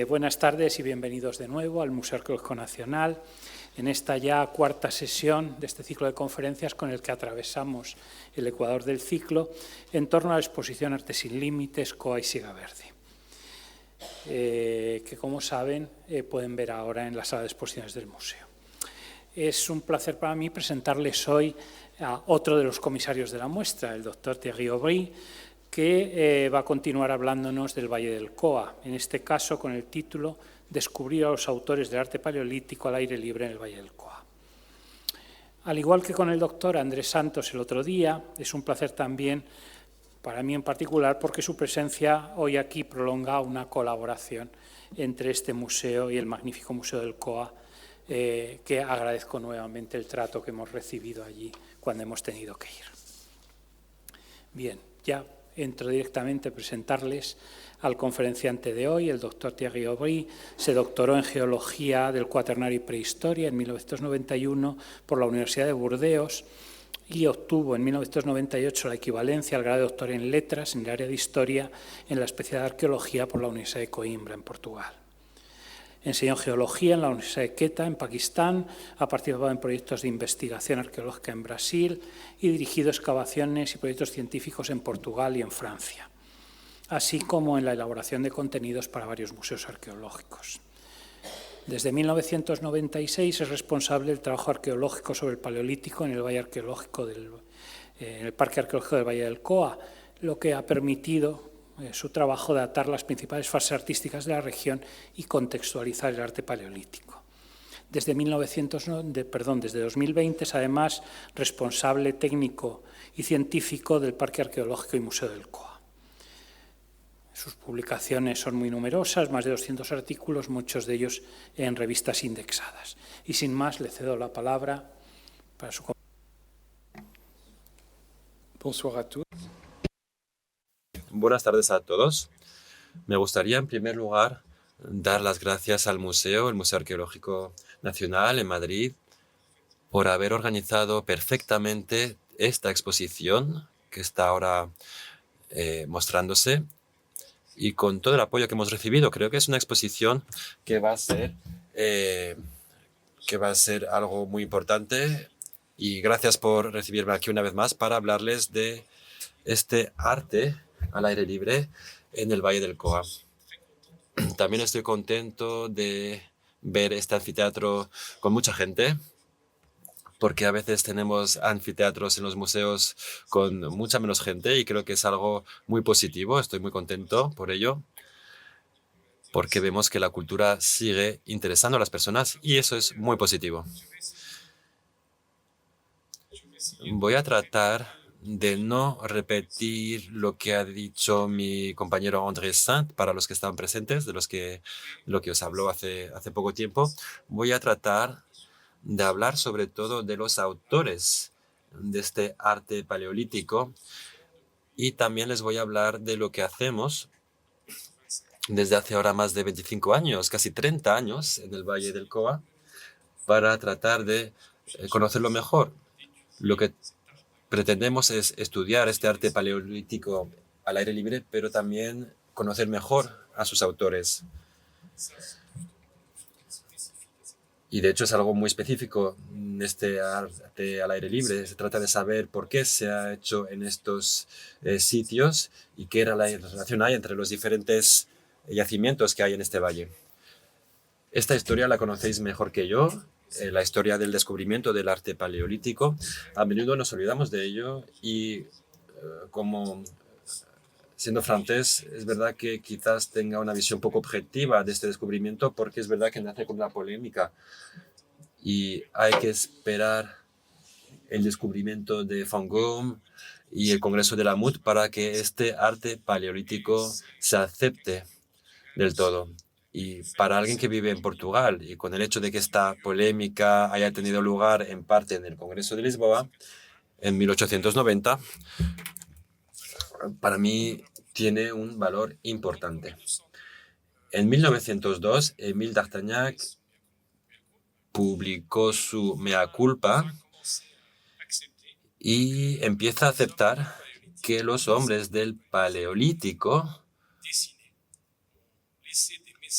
Buenas tardes y bienvenidos de nuevo al Museo Arqueológico Nacional, en esta ya cuarta sesión de este ciclo de conferencias con el que atravesamos el ecuador del ciclo en torno a la exposición Arte sin Límites, COA y Siga Verde, que como saben pueden ver ahora en la sala de exposiciones del museo. Es un placer para mí presentarles hoy a otro de los comisarios de la muestra, el doctor Thierry Aubry, que va a continuar hablándonos del Valle del Coa, en este caso con el título Descubrir a los autores del arte paleolítico al aire libre en el Valle del Coa. Al igual que con el doctor Andrés Santos el otro día, es un placer también para mí en particular porque su presencia hoy aquí prolonga una colaboración entre este museo y el magnífico Museo del Coa, que agradezco nuevamente el trato que hemos recibido allí cuando hemos tenido que ir. Bien, ya entro directamente a presentarles al conferenciante de hoy, el doctor Thierry Aubry. Se doctoró en Geología del Cuaternario y Prehistoria en 1991 por la Universidad de Burdeos y obtuvo en 1998 la equivalencia al grado de doctor en Letras en el área de Historia en la especialidad de Arqueología por la Universidad de Coimbra, en Portugal. Enseñó Geología en la Universidad de Quetta, en Pakistán, ha participado en proyectos de investigación arqueológica en Brasil y dirigido excavaciones y proyectos científicos en Portugal y en Francia, así como en la elaboración de contenidos para varios museos arqueológicos. Desde 1996 es responsable del trabajo arqueológico sobre el Paleolítico en el Valle Arqueológico en el Parque Arqueológico del Valle del Coa, lo que ha permitido su trabajo de datar las principales fases artísticas de la región y contextualizar el arte paleolítico. Desde 2020 es además responsable técnico y científico del Parque Arqueológico y Museo del Coa. Sus publicaciones son muy numerosas, más de 200 artículos, muchos de ellos en revistas indexadas. Y sin más, le cedo la palabra para su comentario. Bonsoir a tous. Buenas tardes a todos. Me gustaría, en primer lugar, dar las gracias al museo, el Museo Arqueológico Nacional en Madrid, por haber organizado perfectamente esta exposición que está ahora mostrándose y con todo el apoyo que hemos recibido. Creo que es una exposición que va a ser algo muy importante y gracias por recibirme aquí una vez más para hablarles de este arte al aire libre en el Valle del Coa. También estoy contento de ver este anfiteatro con mucha gente, porque a veces tenemos anfiteatros en los museos con mucha menos gente y creo que es algo muy positivo. Estoy muy contento por ello, porque vemos que la cultura sigue interesando a las personas y eso es muy positivo. Voy a tratar de no repetir lo que ha dicho mi compañero Andrés Santos para los que estaban presentes, de lo que os habló hace poco tiempo. Voy a tratar de hablar sobre todo de los autores de este arte paleolítico y también les voy a hablar de lo que hacemos desde hace ahora más de 25 años, casi 30 años en el Valle del Coa, para tratar de conocerlo mejor. Lo que pretendemos es estudiar este arte paleolítico al aire libre, pero también conocer mejor a sus autores. Y de hecho es algo muy específico, este arte al aire libre. Se trata de saber por qué se ha hecho en estos sitios y qué relación hay entre los diferentes yacimientos que hay en este valle. Esta historia la conocéis mejor que yo. La historia del descubrimiento del arte paleolítico. A menudo nos olvidamos de ello y como siendo francés, es verdad que quizás tenga una visión poco objetiva de este descubrimiento porque es verdad que nace con una polémica y hay que esperar el descubrimiento de Van Gogh y el Congreso de la MUT para que este arte paleolítico se acepte del todo. Y para alguien que vive en Portugal y con el hecho de que esta polémica haya tenido lugar en parte en el Congreso de Lisboa en 1890, para mí tiene un valor importante. En 1902, Émile d'Artagnac publicó su Mea culpa y empieza a aceptar que los hombres del Paleolítico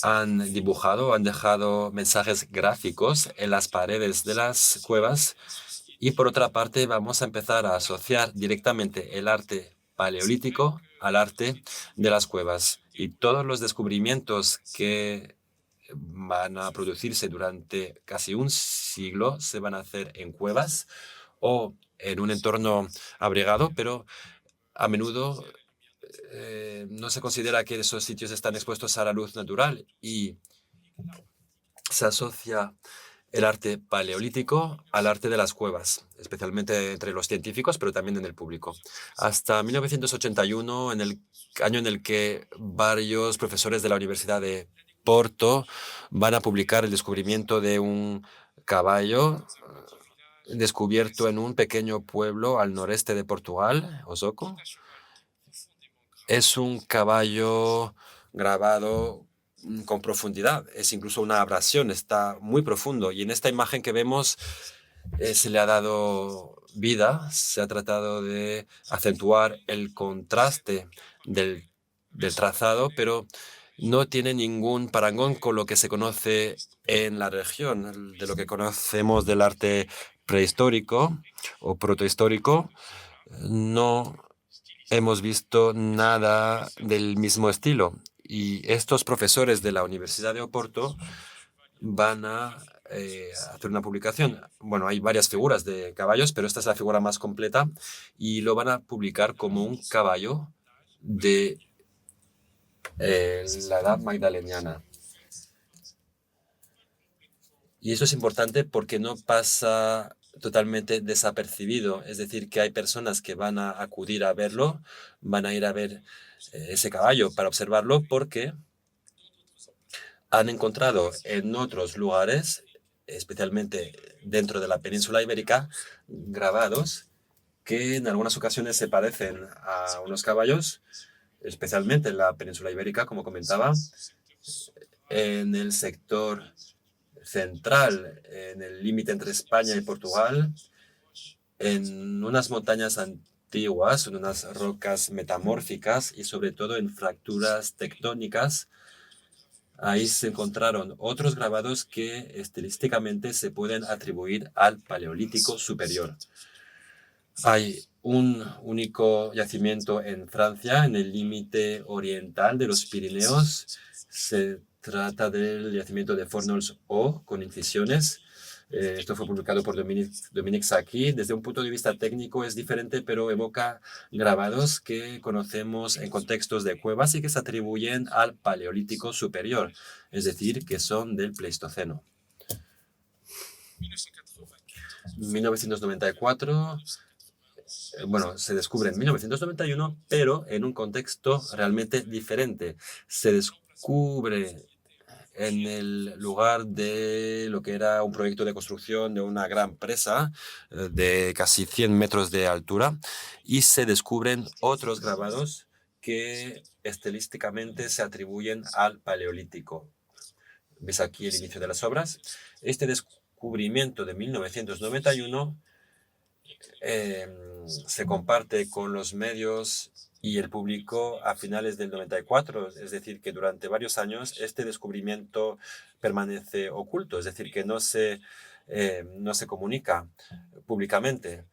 han dibujado, han dejado mensajes gráficos en las paredes de las cuevas. Y por otra parte, vamos a empezar a asociar directamente el arte paleolítico al arte de las cuevas. Y todos los descubrimientos que van a producirse durante casi un siglo se van a hacer en cuevas o en un entorno abrigado, pero a menudo no se considera que esos sitios están expuestos a la luz natural y se asocia el arte paleolítico al arte de las cuevas, especialmente entre los científicos, pero también en el público. Hasta 1981, en el año en el que varios profesores de la Universidad de Porto van a publicar el descubrimiento de un caballo descubierto en un pequeño pueblo al noreste de Portugal, Osoko. Es un caballo grabado con profundidad, es incluso una abrasión, está muy profundo. Y en esta imagen que vemos se le ha dado vida, se ha tratado de acentuar el contraste del trazado, pero no tiene ningún parangón con lo que se conoce en la región, de lo que conocemos del arte prehistórico o protohistórico. No hemos visto nada del mismo estilo. Y estos profesores de la Universidad de Oporto van a hacer una publicación. Bueno, hay varias figuras de caballos, pero esta es la figura más completa y lo van a publicar como un caballo de la edad magdaleniana. Y eso es importante porque no pasa totalmente desapercibido. Es decir, que hay personas que van a acudir a verlo, van a ir a ver ese caballo para observarlo porque han encontrado en otros lugares, especialmente dentro de la península ibérica, grabados que en algunas ocasiones se parecen a unos caballos, especialmente en la península ibérica, como comentaba, en el sector central, en el límite entre España y Portugal, en unas montañas antiguas, en unas rocas metamórficas y sobre todo en fracturas tectónicas. Ahí se encontraron otros grabados que estilísticamente se pueden atribuir al Paleolítico superior. Hay un único yacimiento en Francia, en el límite oriental de los Pirineos. Se trata del yacimiento de Fornols-O, con incisiones. Esto fue publicado por Dominique Sacchi. Desde un punto de vista técnico es diferente, pero evoca grabados que conocemos en contextos de cuevas y que se atribuyen al Paleolítico superior, es decir, que son del Pleistoceno. 1994, bueno, se descubre en 1991, pero en un contexto realmente diferente. Se descubre en el lugar de lo que era un proyecto de construcción de una gran presa de casi 100 metros de altura y se descubren otros grabados que estilísticamente se atribuyen al Paleolítico. ¿Ves aquí el inicio de las obras? Este descubrimiento de 1991 se comparte con los medios y el público a finales del 94, es decir, que durante varios años este descubrimiento permanece oculto, es decir, que no se comunica públicamente,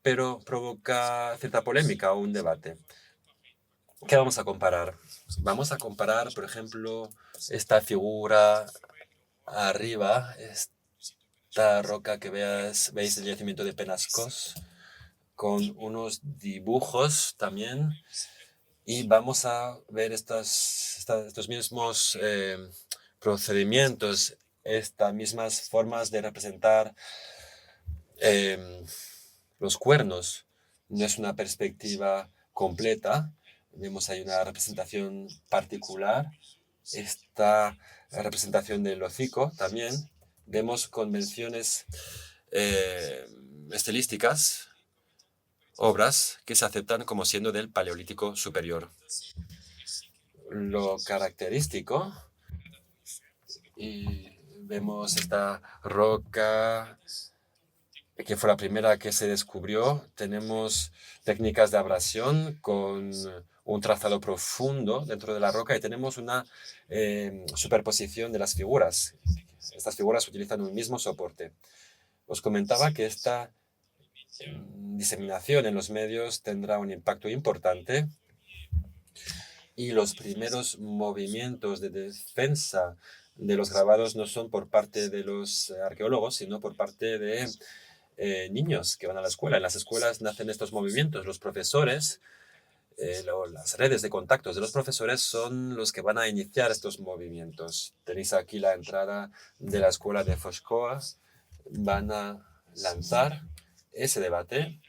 pero provoca cierta polémica o un debate. ¿Qué vamos a comparar? Vamos a comparar, por ejemplo, esta figura arriba, esta roca que veis el yacimiento de Penascos, con unos dibujos también, y vamos a ver estos mismos procedimientos, estas mismas formas de representar los cuernos. No es una perspectiva completa, vemos ahí una representación particular, esta representación del hocico también, vemos convenciones estilísticas, obras que se aceptan como siendo del Paleolítico superior. Lo característico, y vemos esta roca que fue la primera que se descubrió. Tenemos técnicas de abrasión con un trazado profundo dentro de la roca y tenemos una superposición de las figuras. Estas figuras utilizan un mismo soporte. Os comentaba que esta diseminación en los medios tendrá un impacto importante y los primeros movimientos de defensa de los grabados no son por parte de los arqueólogos, sino por parte de niños que van a la escuela. En las escuelas nacen estos movimientos. Los profesores, las redes de contactos de los profesores son los que van a iniciar estos movimientos. Tenéis aquí la entrada de la escuela de Foscoa. Van a lanzar ese debate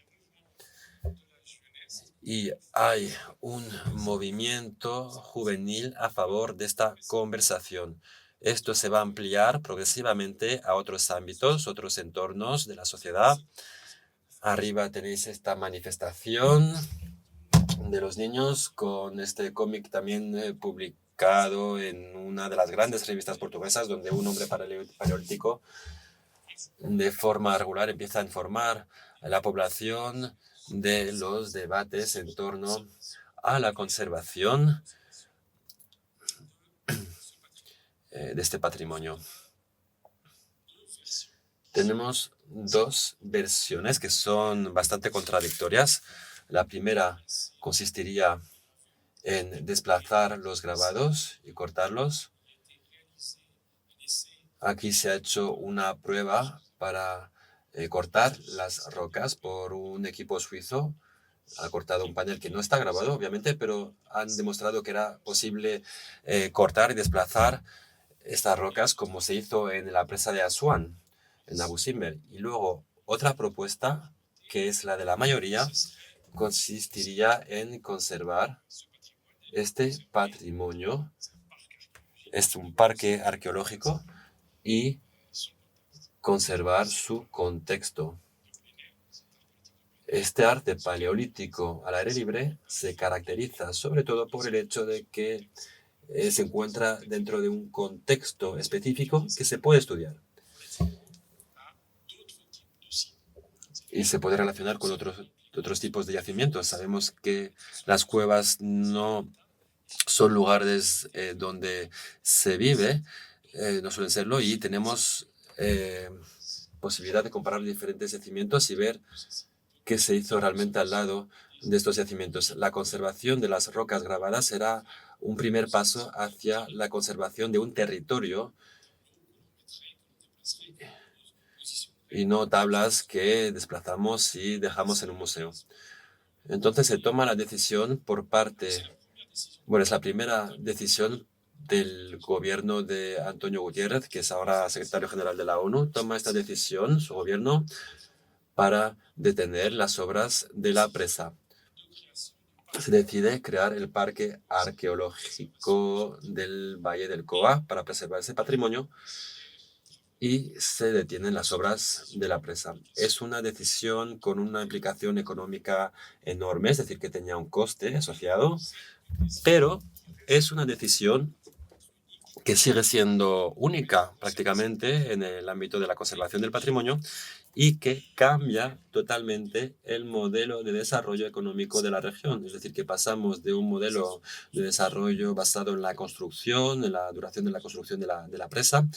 y hay un movimiento juvenil a favor de esta conversación. Esto se va a ampliar progresivamente a otros ámbitos, otros entornos de la sociedad. Arriba tenéis esta manifestación de los niños con este cómic también publicado en una de las grandes revistas portuguesas, donde un hombre paleolítico de forma regular empieza a informar a la población de los debates en torno a la conservación de este patrimonio. Tenemos dos versiones que son bastante contradictorias. La primera consistiría en desplazar los grabados y cortarlos. Aquí se ha hecho una prueba para cortar las rocas por un equipo suizo. Ha cortado un panel que no está grabado, obviamente, pero han demostrado que era posible cortar y desplazar estas rocas como se hizo en la presa de Asuán, en Abu Simbel. Y luego otra propuesta, que es la de la mayoría, consistiría en conservar este patrimonio. Es un parque arqueológico y conservar su contexto. Este arte paleolítico al aire libre se caracteriza sobre todo por el hecho de que se encuentra dentro de un contexto específico que se puede estudiar y se puede relacionar con otros tipos de yacimientos. Sabemos que las cuevas no son lugares donde se vive, no suelen serlo, y tenemos posibilidad de comparar diferentes yacimientos y ver qué se hizo realmente al lado de estos yacimientos. La conservación de las rocas grabadas será un primer paso hacia la conservación de un territorio y no tablas que desplazamos y dejamos en un museo. Entonces se toma la decisión por parte, bueno, es la primera decisión del gobierno de Antonio Gutiérrez, que es ahora secretario general de la ONU, toma esta decisión, su gobierno, para detener las obras de la presa. Se decide crear el Parque Arqueológico del Valle del Coa para preservar ese patrimonio y se detienen las obras de la presa. Es una decisión con una implicación económica enorme, es decir, que tenía un coste asociado, pero es una decisión que sigue siendo única prácticamente en el ámbito de la conservación del patrimonio y que cambia totalmente el modelo de desarrollo económico de la región. Es decir, que pasamos de un modelo de desarrollo basado en la construcción, en la duración de la construcción de la presa,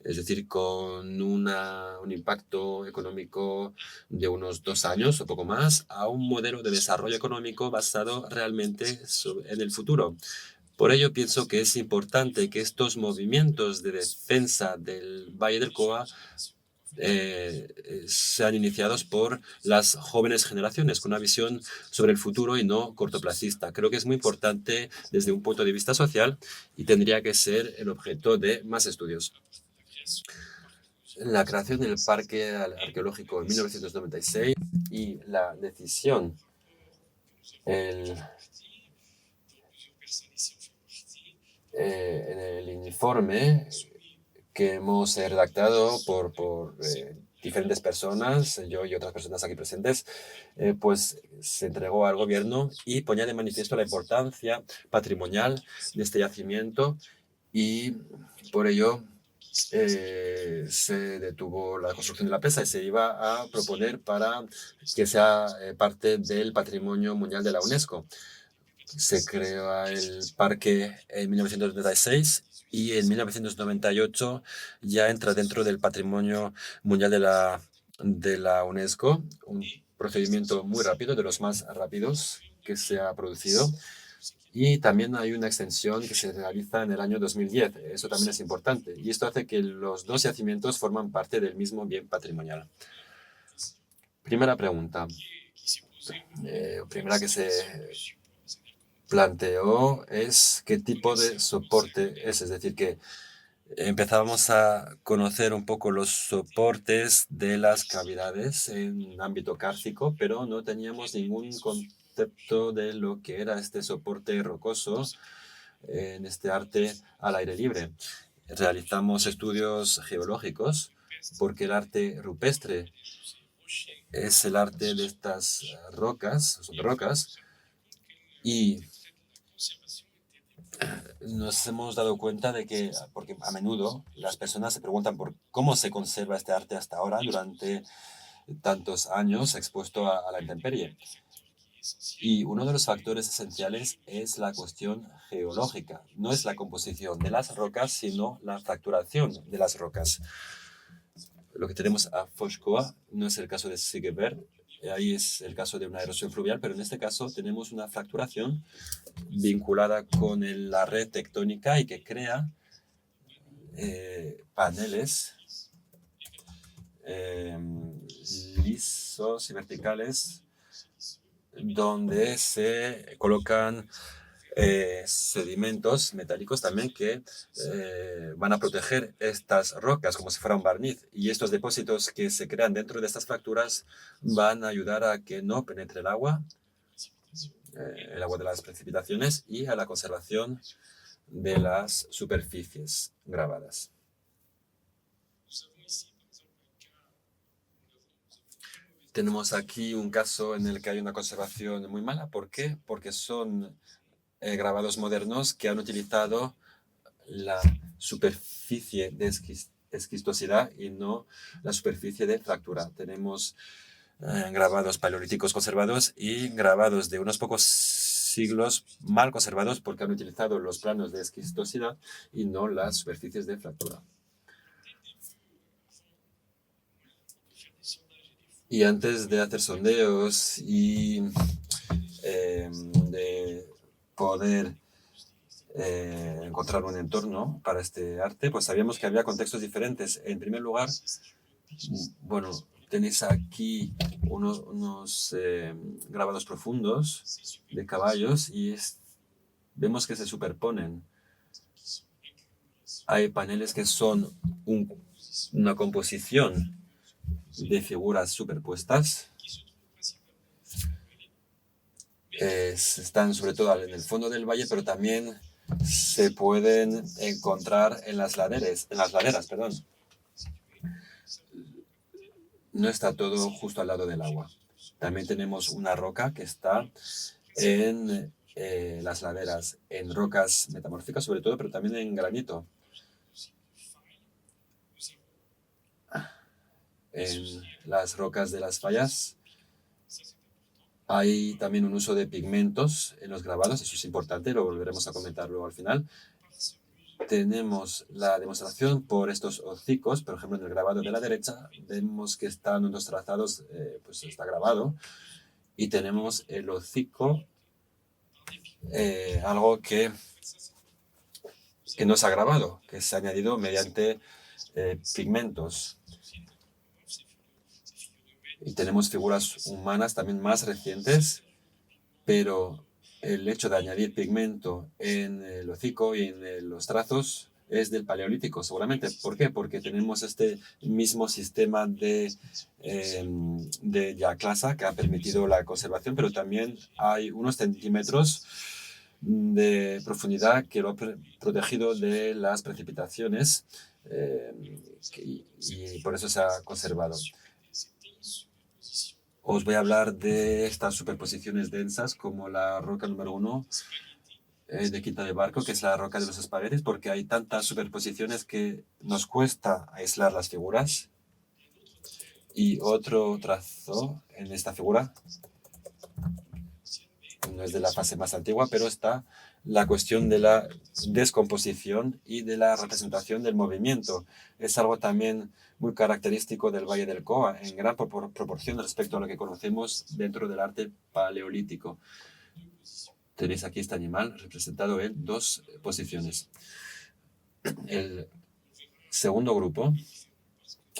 es decir, con un impacto económico de unos 2 años o poco más, a un modelo de desarrollo económico basado realmente en el futuro. Por ello pienso que es importante que estos movimientos de defensa del Valle del Coa sean iniciados por las jóvenes generaciones con una visión sobre el futuro y no cortoplacista. Creo que es muy importante desde un punto de vista social y tendría que ser el objeto de más estudios. La creación del Parque Arqueológico en 1996 y la decisión, en el informe que hemos redactado por diferentes personas, yo y otras personas aquí presentes, pues se entregó al gobierno y ponía de manifiesto la importancia patrimonial de este yacimiento y por ello se detuvo la construcción de la presa y se iba a proponer para que sea parte del Patrimonio Mundial de la UNESCO. Se creó el parque en 1996 y en 1998 ya entra dentro del Patrimonio Mundial de la UNESCO, un procedimiento muy rápido, de los más rápidos que se ha producido. Y también hay una extensión que se realiza en el año 2010. Eso también es importante. Y esto hace que los dos yacimientos forman parte del mismo bien patrimonial. Primera pregunta. Primera que se planteó es qué tipo de soporte es. Es decir, que empezábamos a conocer un poco los soportes de las cavidades en ámbito kárstico, pero no teníamos ningún concepto de lo que era este soporte rocoso en este arte al aire libre. Realizamos estudios geológicos porque el arte rupestre es el arte de estas rocas, son rocas, y nos hemos dado cuenta de que, porque a menudo las personas se preguntan por cómo se conserva este arte hasta ahora durante tantos años expuesto a la intemperie. Y uno de los factores esenciales es la cuestión geológica. No es la composición de las rocas, sino la fracturación de las rocas. Lo que tenemos a Fočkova no es el caso de Sigeberg, ahí es el caso de una erosión fluvial, pero en este caso tenemos una fracturación vinculada con la red tectónica y que crea paneles lisos y verticales donde se colocan sedimentos metálicos también que van a proteger estas rocas como si fuera un barniz. Y estos depósitos que se crean dentro de estas fracturas van a ayudar a que no penetre el agua de las precipitaciones y a la conservación de las superficies grabadas. Tenemos aquí un caso en el que hay una conservación muy mala. ¿Por qué? Porque son grabados modernos que han utilizado la superficie de esquistosidad y no la superficie de fractura. Tenemos grabados paleolíticos conservados y grabados de unos pocos siglos mal conservados porque han utilizado los planos de esquistosidad y no las superficies de fractura. Y antes de hacer sondeos y de poder encontrar un entorno para este arte, pues sabíamos que había contextos diferentes. En primer lugar, bueno, tenéis aquí unos grabados profundos de caballos y vemos que se superponen. Hay paneles que son una composición de figuras superpuestas. Están sobre todo en el fondo del valle, pero también se pueden encontrar en las laderas, perdón. No está todo justo al lado del agua. También tenemos una roca que está en las laderas, en rocas metamórficas sobre todo, pero también en granito. En las rocas de las fallas hay también un uso de pigmentos en los grabados, eso es importante, lo volveremos a comentar luego al final. Tenemos la demostración por estos hocicos, por ejemplo, en el grabado de la derecha, vemos que están unos trazados, pues está grabado, y tenemos el hocico, algo que no se ha grabado, que se ha añadido mediante pigmentos. Y tenemos figuras humanas también más recientes, pero el hecho de añadir pigmento en el hocico y en los trazos es del Paleolítico, seguramente. ¿Por qué? Porque tenemos este mismo sistema de yaclasa que ha permitido la conservación, pero también hay unos centímetros de profundidad que lo ha protegido de las precipitaciones y por eso se ha conservado. Os voy a hablar de estas superposiciones densas como la roca número 1 de Quinta de Barco, que es la roca de los espaguetis, porque hay tantas superposiciones que nos cuesta aislar las figuras. Y otro trazo en esta figura, no es de la fase más antigua, pero está la cuestión de la descomposición y de la representación del movimiento. Es algo también muy característico del Valle del Coa, en gran proporción respecto a lo que conocemos dentro del arte paleolítico. Tenéis aquí este animal representado en dos posiciones. El segundo grupo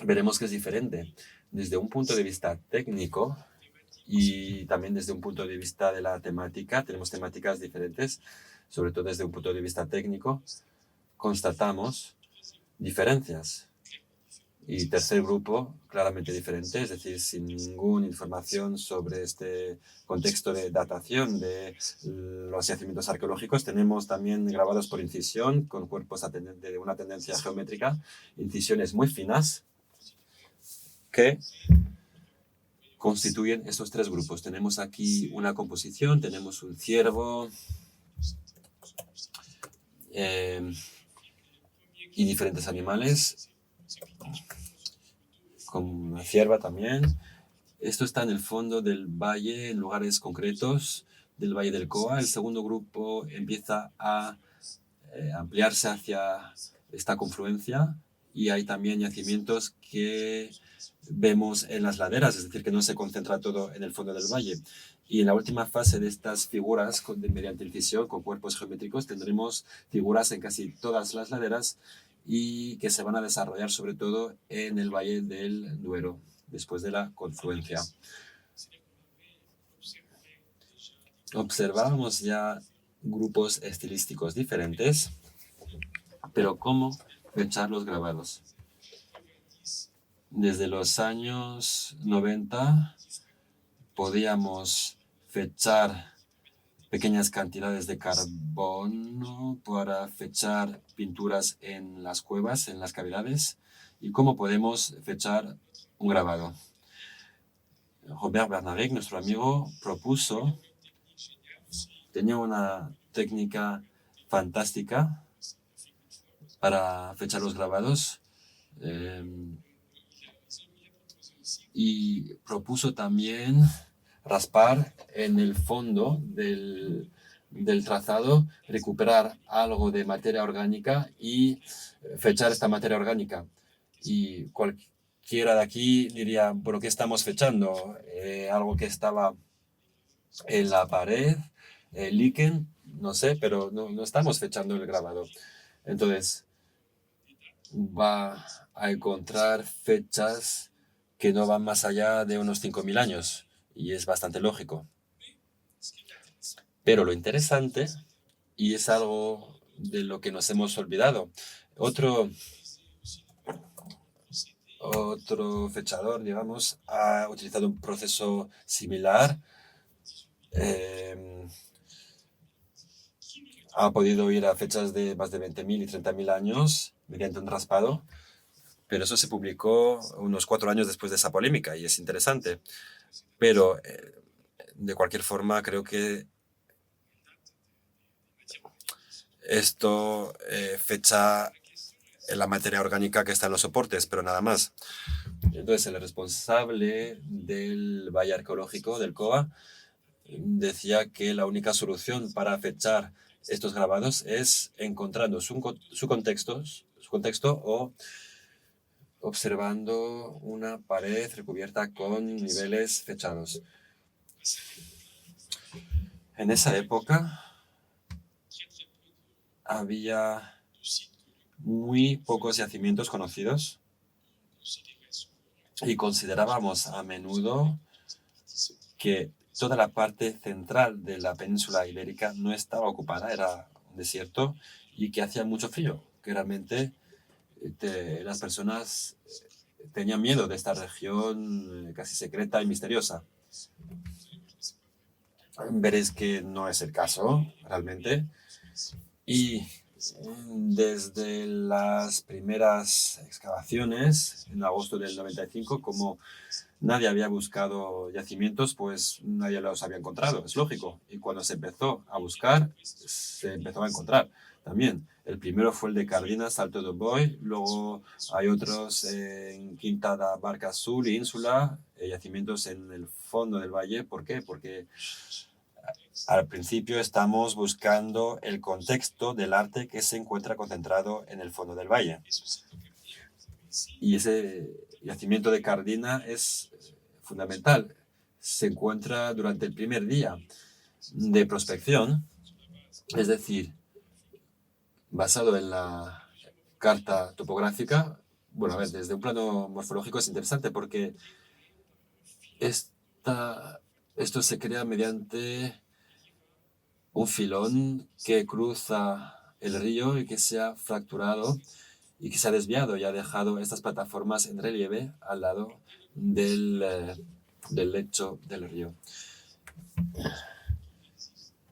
veremos que es diferente. Desde un punto de vista técnico y también desde un punto de vista de la temática, tenemos temáticas diferentes, sobre todo desde un punto de vista técnico, constatamos diferencias. Y tercer grupo, claramente diferente, es decir, sin ninguna información sobre este contexto de datación de los yacimientos arqueológicos. Tenemos también grabados por incisión, con cuerpos de una tendencia geométrica, incisiones muy finas, que constituyen estos tres grupos. Tenemos aquí una composición, tenemos un ciervo y diferentes animales, como una cierva también. Esto está en el fondo del valle, en lugares concretos del Valle del Coa. El segundo grupo empieza a ampliarse hacia esta confluencia y hay también yacimientos que vemos en las laderas, es decir, que no se concentra todo en el fondo del valle. Y en la última fase de estas figuras, mediante incisión, con cuerpos geométricos, tendremos figuras en casi todas las laderas y que se van a desarrollar sobre todo en el Valle del Duero, después de la confluencia. Observábamos ya grupos estilísticos diferentes, pero ¿cómo fechar los grabados? Desde los años 90 podíamos fechar pequeñas cantidades de carbono para fechar pinturas en las cuevas, en las cavidades, y cómo podemos fechar un grabado. Robert Bernarek, nuestro amigo, propuso, tenía una técnica fantástica para fechar los grabados, y propuso también raspar en el fondo del trazado, recuperar algo de materia orgánica y fechar esta materia orgánica. Y cualquiera de aquí diría, ¿pero qué estamos fechando? Algo que estaba en la pared, líquen, no sé, pero no estamos fechando el grabado. Entonces, va a encontrar fechas que no van más allá de unos 5.000 años, y es bastante lógico. Pero lo interesante, y es algo de lo que nos hemos olvidado, otro fechador, digamos, ha utilizado un proceso similar, ha podido ir a fechas de más de 20.000 y 30.000 años mediante un raspado, pero eso se publicó unos 4 años después de esa polémica y es interesante. Pero, de cualquier forma, creo que esto fecha la materia orgánica que está en los soportes, pero nada más. Entonces, el responsable del Valle Arqueológico del COA decía que la única solución para fechar estos grabados es encontrando su contexto o observando una pared recubierta con niveles fechados. En esa época había muy pocos yacimientos conocidos y considerábamos a menudo que toda la parte central de la península ibérica no estaba ocupada, era un desierto y que hacía mucho frío, que realmente las personas tenían miedo de esta región casi secreta y misteriosa. Veréis que no es el caso, realmente. Y Desde las primeras excavaciones, en agosto del 95, como nadie había buscado yacimientos, pues nadie los había encontrado, es lógico. Y cuando se empezó a buscar, se empezó a encontrar también. El primero fue el de Cardina, Salto de Boy, luego hay otros en Quinta da Barca Azul, Ínsula, yacimientos en el fondo del valle. ¿Por qué? Porque al principio estamos buscando el contexto del arte que se encuentra concentrado en el fondo del valle. Y ese yacimiento de Cardina es fundamental. Se encuentra durante el primer día de prospección, es decir, basado en la carta topográfica. Bueno, a ver, desde un plano morfológico es interesante porque esto se crea mediante un filón que cruza el río y que se ha fracturado y que se ha desviado y ha dejado estas plataformas en relieve al lado del lecho del río.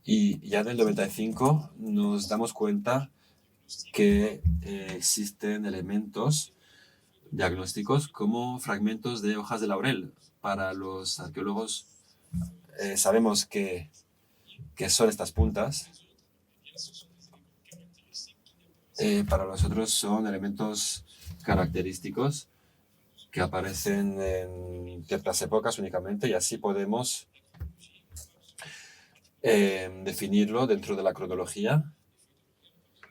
Y ya en el 95 nos damos cuenta que existen elementos diagnósticos como fragmentos de hojas de laurel. Para los arqueólogos sabemos que son estas puntas. Para nosotros son elementos característicos que aparecen en ciertas épocas únicamente, y así podemos definirlo dentro de la cronología.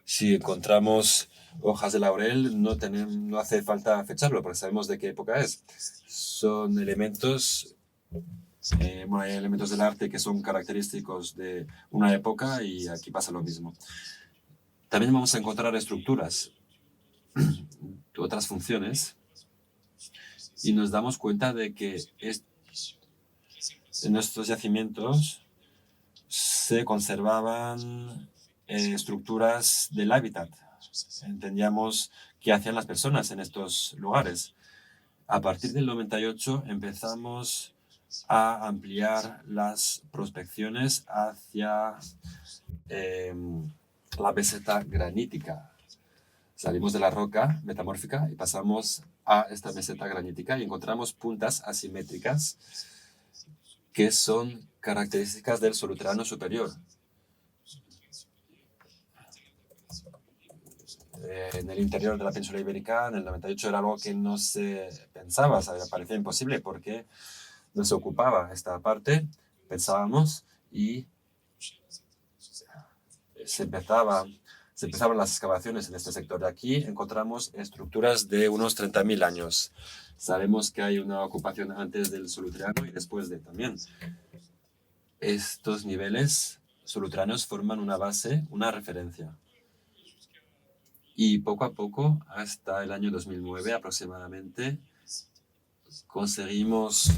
Si encontramos hojas de laurel, no hace falta fecharlo porque sabemos de qué época es. Son elementos, hay elementos del arte que son característicos de una época, y aquí pasa lo mismo. También vamos a encontrar estructuras, otras funciones, y nos damos cuenta de que en estos yacimientos se conservaban estructuras del hábitat. Entendíamos qué hacían las personas en estos lugares. A partir del 98 empezamos a ampliar las prospecciones hacia la meseta granítica. Salimos de la roca metamórfica y pasamos a esta meseta granítica y encontramos puntas asimétricas que son características del solutrano superior. En el interior de la península ibérica, en el 98, era algo que no se pensaba, parecía imposible porque no se ocupaba esta parte, pensábamos, y se empezaban las excavaciones en este sector. De aquí encontramos estructuras de unos 30.000 años. Sabemos que hay una ocupación antes del Solutrano y después de también. Estos niveles solutranos forman una base, una referencia. Y poco a poco, hasta el año 2009 aproximadamente, conseguimos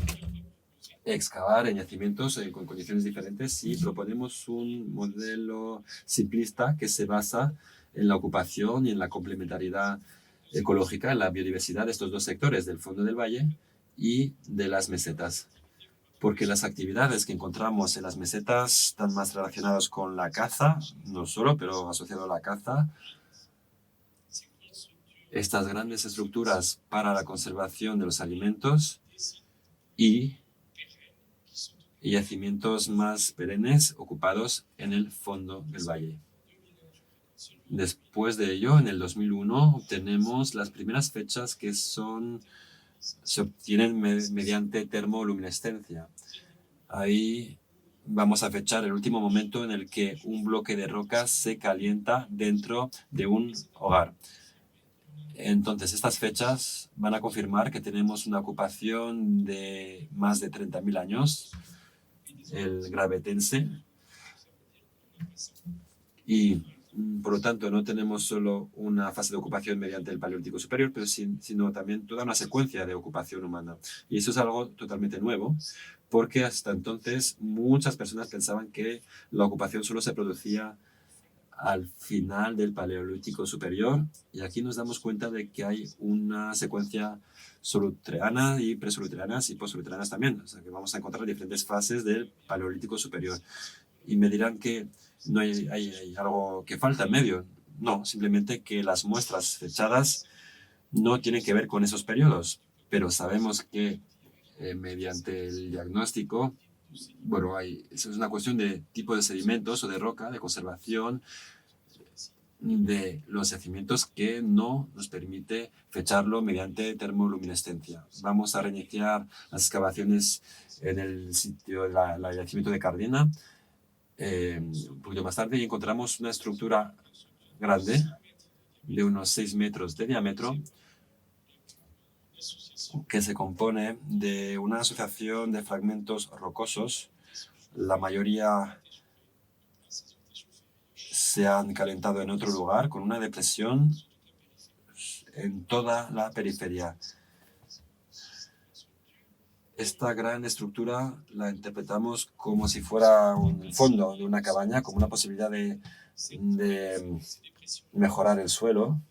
excavar en yacimientos con condiciones diferentes y proponemos un modelo simplista que se basa en la ocupación y en la complementariedad ecológica, en la biodiversidad de estos dos sectores, del fondo del valle y de las mesetas. Porque las actividades que encontramos en las mesetas están más relacionadas con la caza, no solo, pero asociado a la caza. Estas grandes estructuras para la conservación de los alimentos y yacimientos más perennes ocupados en el fondo del valle. Después de ello, en el 2001, obtenemos las primeras fechas que se obtienen mediante termoluminescencia. Ahí vamos a fechar el último momento en el que un bloque de rocas se calienta dentro de un hogar. Entonces, estas fechas van a confirmar que tenemos una ocupación de más de 30.000 años, el gravetense, y por lo tanto no tenemos solo una fase de ocupación mediante el Paleolítico Superior, sino también toda una secuencia de ocupación humana. Y eso es algo totalmente nuevo, porque hasta entonces muchas personas pensaban que la ocupación solo se producía al final del Paleolítico Superior, y aquí nos damos cuenta de que hay una secuencia solutreana y presolutreanas y possolutreanas también. O sea, que vamos a encontrar diferentes fases del Paleolítico Superior. Y me dirán que no hay algo que falta en medio. No, simplemente que las muestras fechadas no tienen que ver con esos periodos, pero sabemos que mediante el diagnóstico, bueno, eso es una cuestión de tipo de sedimentos o de roca, de conservación de los yacimientos que no nos permite fecharlo mediante termoluminescencia. Vamos a reiniciar las excavaciones en el sitio del yacimiento de Cardina un poquito más tarde y encontramos una estructura grande de unos 6 metros de diámetro que se compone de una asociación de fragmentos rocosos. La mayoría se han calentado en otro lugar con una depresión en toda la periferia. Esta gran estructura la interpretamos como si fuera un fondo de una cabaña, como una posibilidad de mejorar el suelo.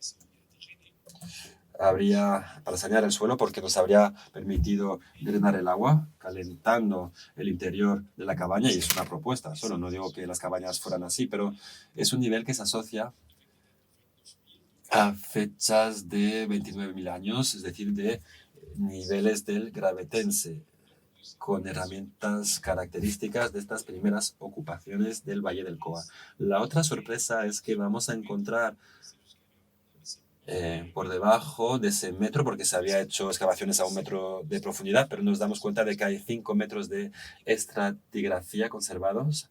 Para sanear el suelo, porque nos habría permitido drenar el agua, calentando el interior de la cabaña, y es una propuesta. Solo no digo que las cabañas fueran así, pero es un nivel que se asocia a fechas de 29.000 años, es decir, de niveles del Gravetense, con herramientas características de estas primeras ocupaciones del Valle del Coa. La otra sorpresa es que vamos a encontrar por debajo de ese metro, porque se había hecho excavaciones a 1 metro de profundidad, pero nos damos cuenta de que hay 5 metros de estratigrafía conservados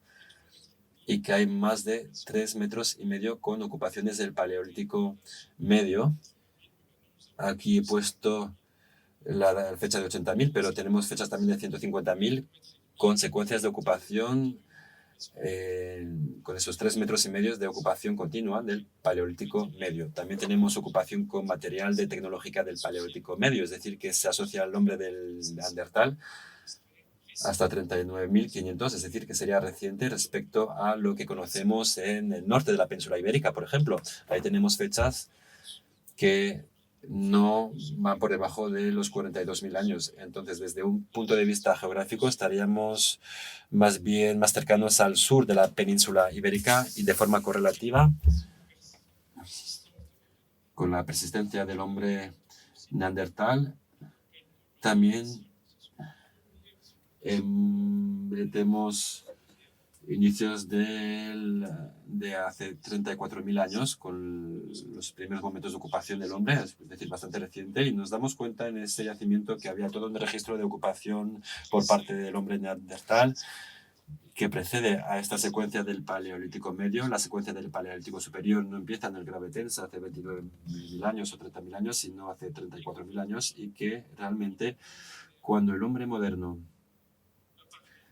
y que hay más de 3,5 metros con ocupaciones del Paleolítico Medio. Aquí he puesto la fecha de 80.000, pero tenemos fechas también de 150.000 con secuencias de ocupación con esos 3,5 metros de ocupación continua del Paleolítico Medio. También tenemos ocupación con material de tecnológica del Paleolítico Medio, es decir, que se asocia al nombre del Neandertal hasta 39.500, es decir, que sería reciente respecto a lo que conocemos en el norte de la península ibérica, por ejemplo. Ahí tenemos fechas que no van por debajo de los 42.000 años. Entonces, desde un punto de vista geográfico, estaríamos más cercanos al sur de la península ibérica y de forma correlativa con la persistencia del hombre neandertal. También tenemos inicios de hace 34.000 años, con los primeros momentos de ocupación del hombre, es decir, bastante reciente, y nos damos cuenta en ese yacimiento que había todo un registro de ocupación por parte del hombre neandertal que precede a esta secuencia del Paleolítico Medio. La secuencia del Paleolítico Superior no empieza en el Gravetense hace 29.000 años o 30.000 años, sino hace 34.000 años, y que realmente cuando el hombre moderno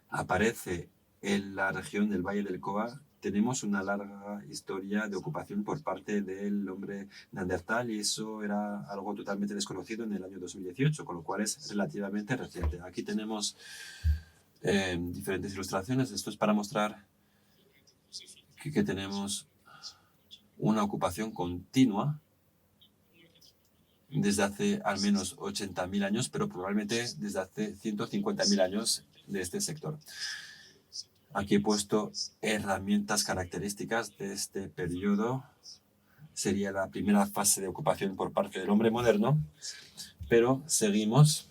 aparece en la región del Valle del Coa, tenemos una larga historia de ocupación por parte del hombre neandertal, y eso era algo totalmente desconocido en el año 2018, con lo cual es relativamente reciente. Aquí tenemos diferentes ilustraciones. Esto es para mostrar que tenemos una ocupación continua desde hace al menos 80.000 años, pero probablemente desde hace 150.000 años de este sector. Aquí he puesto herramientas características de este periodo. Sería la primera fase de ocupación por parte del hombre moderno, pero seguimos.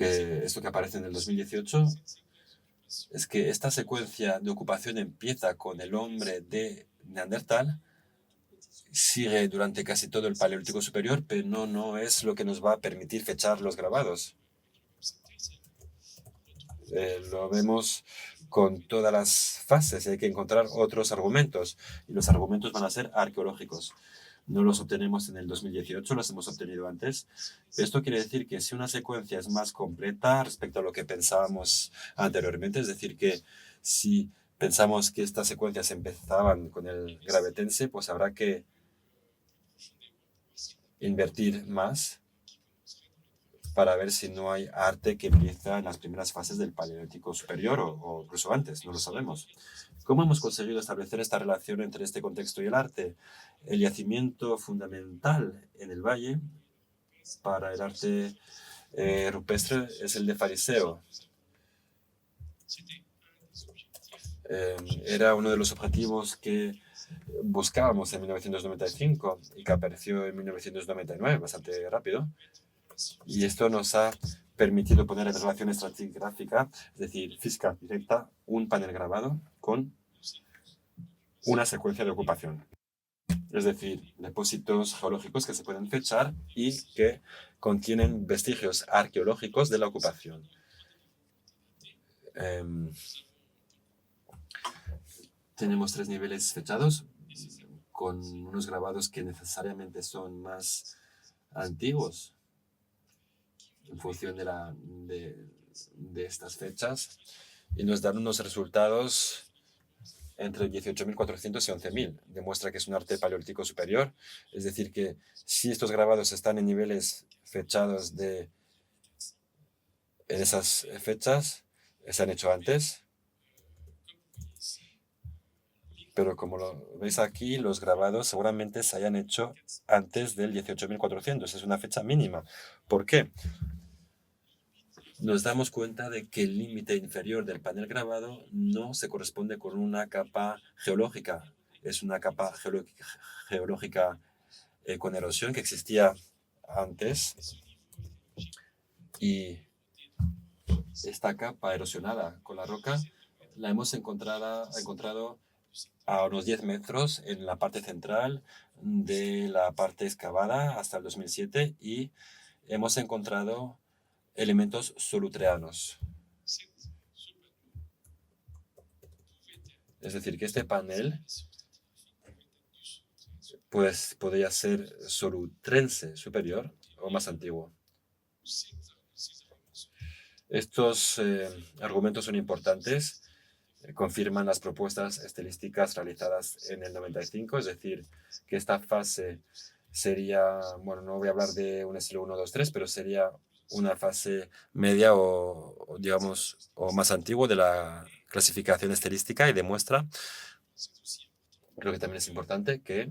Esto que aparece en el 2018 es que esta secuencia de ocupación empieza con el hombre de Neandertal, sigue durante casi todo el Paleolítico Superior, pero no es lo que nos va a permitir fechar los grabados. Lo vemos con todas las fases, hay que encontrar otros argumentos, y los argumentos van a ser arqueológicos. No los obtenemos en el 2018, los hemos obtenido antes. Esto quiere decir que si una secuencia es más completa respecto a lo que pensábamos anteriormente, es decir, que si pensamos que estas secuencias empezaban con el Gravetense, pues habrá que invertir más para ver si no hay arte que empieza en las primeras fases del Paleolítico Superior o incluso antes, no lo sabemos. ¿Cómo hemos conseguido establecer esta relación entre este contexto y el arte? El yacimiento fundamental en el valle para el arte rupestre es el de Fariseo. Era uno de los objetivos que buscábamos en 1995 y que apareció en 1999, bastante rápido. Y esto nos ha permitido poner en relación estratigráfica, es decir, física directa, un panel grabado con una secuencia de ocupación. Es decir, depósitos geológicos que se pueden fechar y que contienen vestigios arqueológicos de la ocupación. Tenemos 3 niveles fechados con unos grabados que necesariamente son más antiguos en función de estas fechas y nos dan unos resultados entre 18.400 y 11.000. Demuestra que es un arte paleolítico superior, es decir, que si estos grabados están en niveles fechados en esas fechas, se han hecho antes. Pero como lo veis aquí, los grabados seguramente se hayan hecho antes del 18.400. Es una fecha mínima. ¿Por qué? Nos damos cuenta de que el límite inferior del panel grabado no se corresponde con una capa geológica. Es una capa geológica con erosión que existía antes. Y esta capa erosionada con la roca la hemos encontrado a unos 10 metros en la parte central de la parte excavada hasta el 2007 y hemos encontrado elementos solutreanos. Es decir, que este panel pues podría ser solutrense superior o más antiguo. Estos argumentos son importantes. Confirman las propuestas estilísticas realizadas en el 95, es decir, que esta fase sería, bueno, no voy a hablar de un estilo 1, 2, 3, pero sería una fase media o digamos, o más antiguo de la clasificación estilística y demuestra, creo que también es importante, que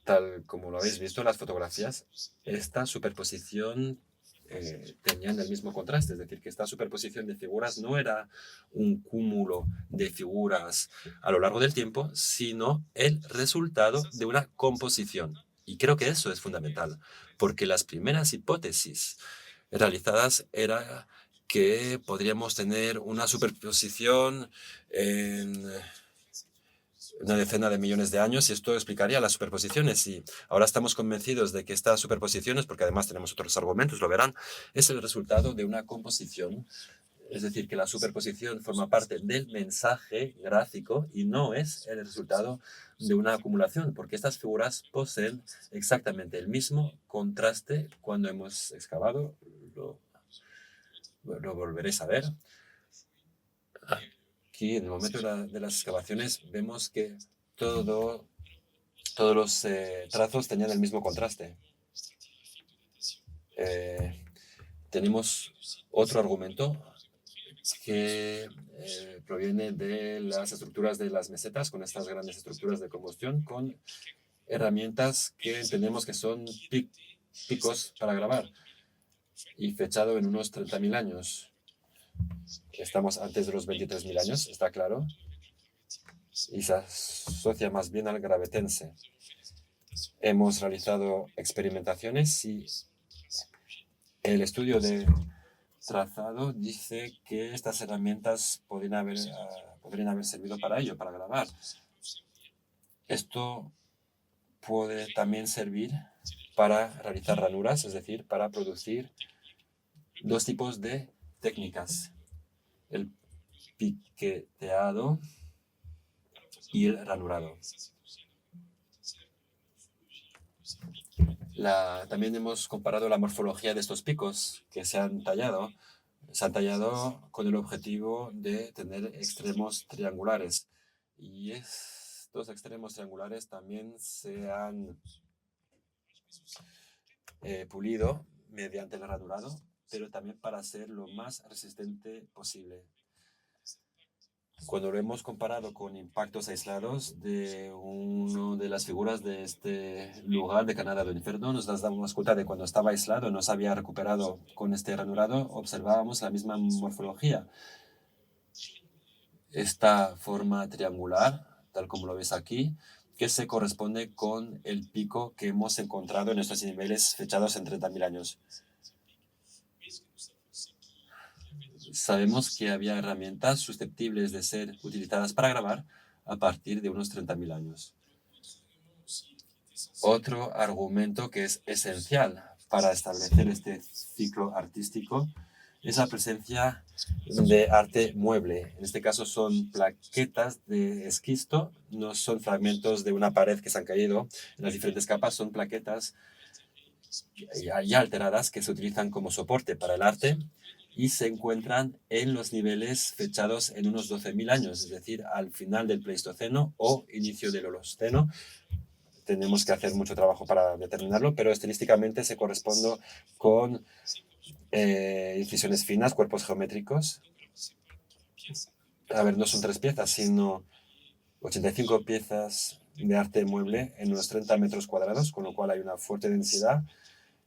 tal como lo habéis visto en las fotografías, esta superposición tenían el mismo contraste, es decir, que esta superposición de figuras no era un cúmulo de figuras a lo largo del tiempo, sino el resultado de una composición. Y creo que eso es fundamental, porque las primeras hipótesis realizadas era que podríamos tener una superposición en una decena de millones de años y esto explicaría las superposiciones. Y ahora estamos convencidos de que estas superposiciones, porque además tenemos otros argumentos, lo verán, es el resultado de una composición. Es decir, que la superposición forma parte del mensaje gráfico y no es el resultado de una acumulación, porque estas figuras poseen exactamente el mismo contraste cuando hemos excavado. Lo volveréis a ver. Aquí, en el momento de las excavaciones, vemos que todos los trazos tenían el mismo contraste. Tenemos otro argumento que proviene de las estructuras de las mesetas, con estas grandes estructuras de combustión, con herramientas que entendemos que son picos para grabar y fechado en unos 30.000 años. Estamos antes de los 23.000 años, está claro, y se asocia más bien al gravetense. Hemos realizado experimentaciones y el estudio de trazado dice que estas herramientas podrían haber servido para ello, para grabar. Esto puede también servir para realizar ranuras, es decir, para producir dos tipos de técnicas: el piqueteado y el ranurado. También hemos comparado la morfología de estos picos que se han tallado. Se han tallado con el objetivo de tener extremos triangulares. Y estos extremos triangulares también se han pulido mediante el ranurado, pero también para ser lo más resistente posible. Cuando lo hemos comparado con impactos aislados de una de las figuras de este lugar de Canadá del Infierno, nos damos cuenta de cuando estaba aislado, no se había recuperado con este ranurado, observábamos la misma morfología. esta forma triangular, tal como lo ves aquí, que se corresponde con el pico que hemos encontrado en estos niveles fechados en 30.000 años. Sabemos que había herramientas susceptibles de ser utilizadas para grabar a partir de unos 30.000 años. Otro argumento que es esencial para establecer este ciclo artístico es la presencia de arte mueble. En este caso son plaquetas de esquisto, no son fragmentos de una pared que se han caído en las diferentes capas, son plaquetas ya alteradas que se utilizan como soporte para el arte y se encuentran en los niveles fechados en unos 12.000 años, es decir, al final del Pleistoceno o inicio del Holoceno. Tenemos que hacer mucho trabajo para determinarlo, pero estilísticamente se corresponde con incisiones finas, cuerpos geométricos. A ver, no son 3 piezas, sino 85 piezas de arte mueble en unos 30 metros cuadrados, con lo cual hay una fuerte densidad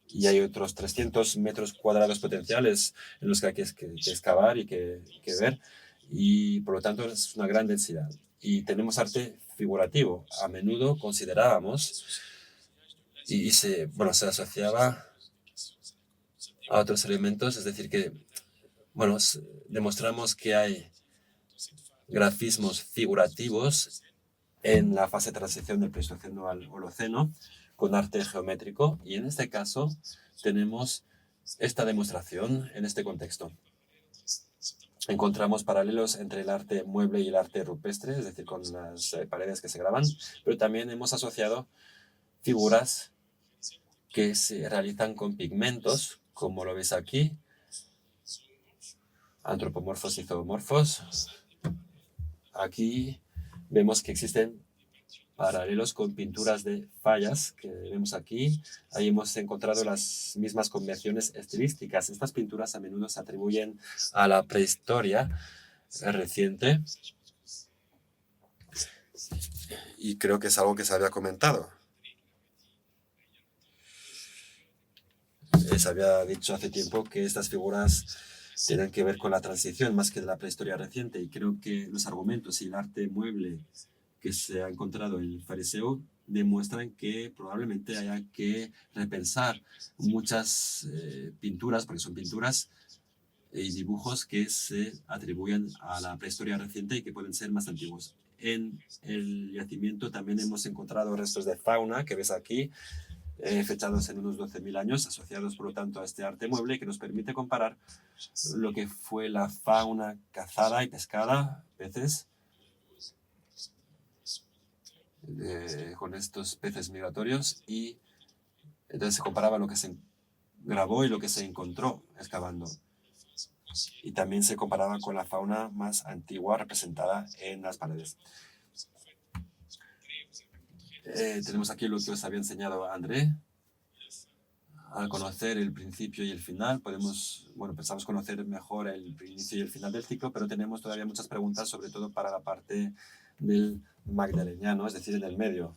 y hay otros 300 metros cuadrados potenciales en los que hay que excavar y que ver, y por lo tanto es una gran densidad. Y tenemos arte figurativo. A menudo considerábamos y se asociaba a otros elementos, es decir, que demostramos que hay grafismos figurativos en la fase de transición del Pleistoceno al Holoceno con arte geométrico, y en este caso tenemos esta demostración en este contexto. Encontramos paralelos entre el arte mueble y el arte rupestre, es decir, con las paredes que se graban, pero también hemos asociado figuras que se realizan con pigmentos, como lo ves aquí, antropomorfos y zoomorfos. Aquí vemos que existen paralelos con pinturas de fallas que vemos aquí. Ahí hemos encontrado las mismas convenciones estilísticas. Estas pinturas a menudo se atribuyen a la prehistoria reciente y creo que es algo que se había comentado. Se había dicho hace tiempo que estas figuras tienen que ver con la transición más que de la prehistoria reciente, y creo que los argumentos y el arte mueble que se ha encontrado en el fariseo demuestran que probablemente haya que repensar muchas pinturas, porque son pinturas y dibujos que se atribuyen a la prehistoria reciente y que pueden ser más antiguos. En el yacimiento también hemos encontrado restos de fauna que ves aquí, fechados en unos 12.000 años, asociados por lo tanto a este arte mueble, que nos permite comparar lo que fue la fauna cazada y pescada, peces, con estos peces migratorios, y entonces se comparaba lo que se grabó y lo que se encontró excavando. Y también se comparaba con la fauna más antigua representada en las paredes. Tenemos aquí lo que os había enseñado André. Al conocer el principio y el final, pensamos conocer mejor el inicio y el final del ciclo, pero tenemos todavía muchas preguntas, sobre todo para la parte del magdaleniano, es decir, en el medio.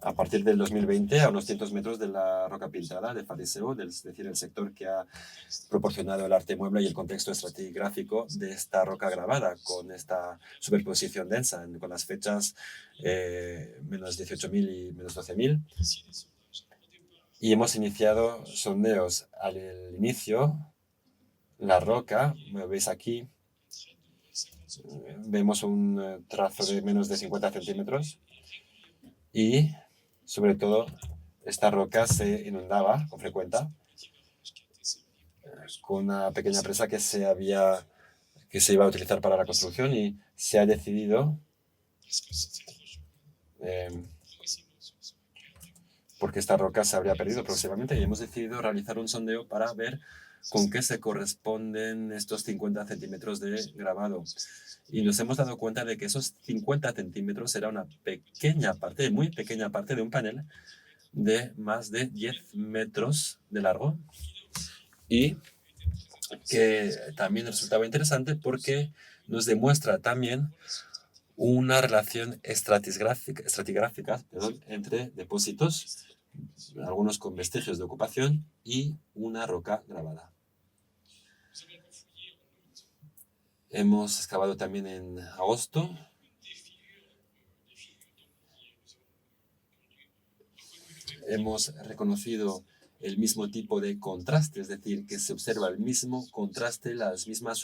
A partir del 2020, a unos 100 metros de la roca pintada de Fariseo, es decir, el sector que ha proporcionado el arte mueble y el contexto estratigráfico de esta roca grabada, con esta superposición densa, con las fechas menos 18.000 y menos 12.000. Y hemos iniciado sondeos al inicio. La roca, como veis aquí, vemos un trazo de menos de 50 centímetros y, sobre todo, esta roca se inundaba con frecuencia con una pequeña presa que se iba a utilizar para la construcción, y se ha decidido, porque esta roca se habría perdido próximamente, y hemos decidido realizar un sondeo para ver con qué se corresponden estos 50 centímetros de grabado. Y nos hemos dado cuenta de que esos 50 centímetros era una pequeña parte, muy pequeña parte de un panel de más de 10 metros de largo, y que también resultaba interesante porque nos demuestra también una relación estratigráfica entre depósitos, algunos con vestigios de ocupación, y una roca grabada. Hemos excavado también en agosto. Hemos reconocido el mismo tipo de contraste, es decir, que se observa el mismo contraste, las mismas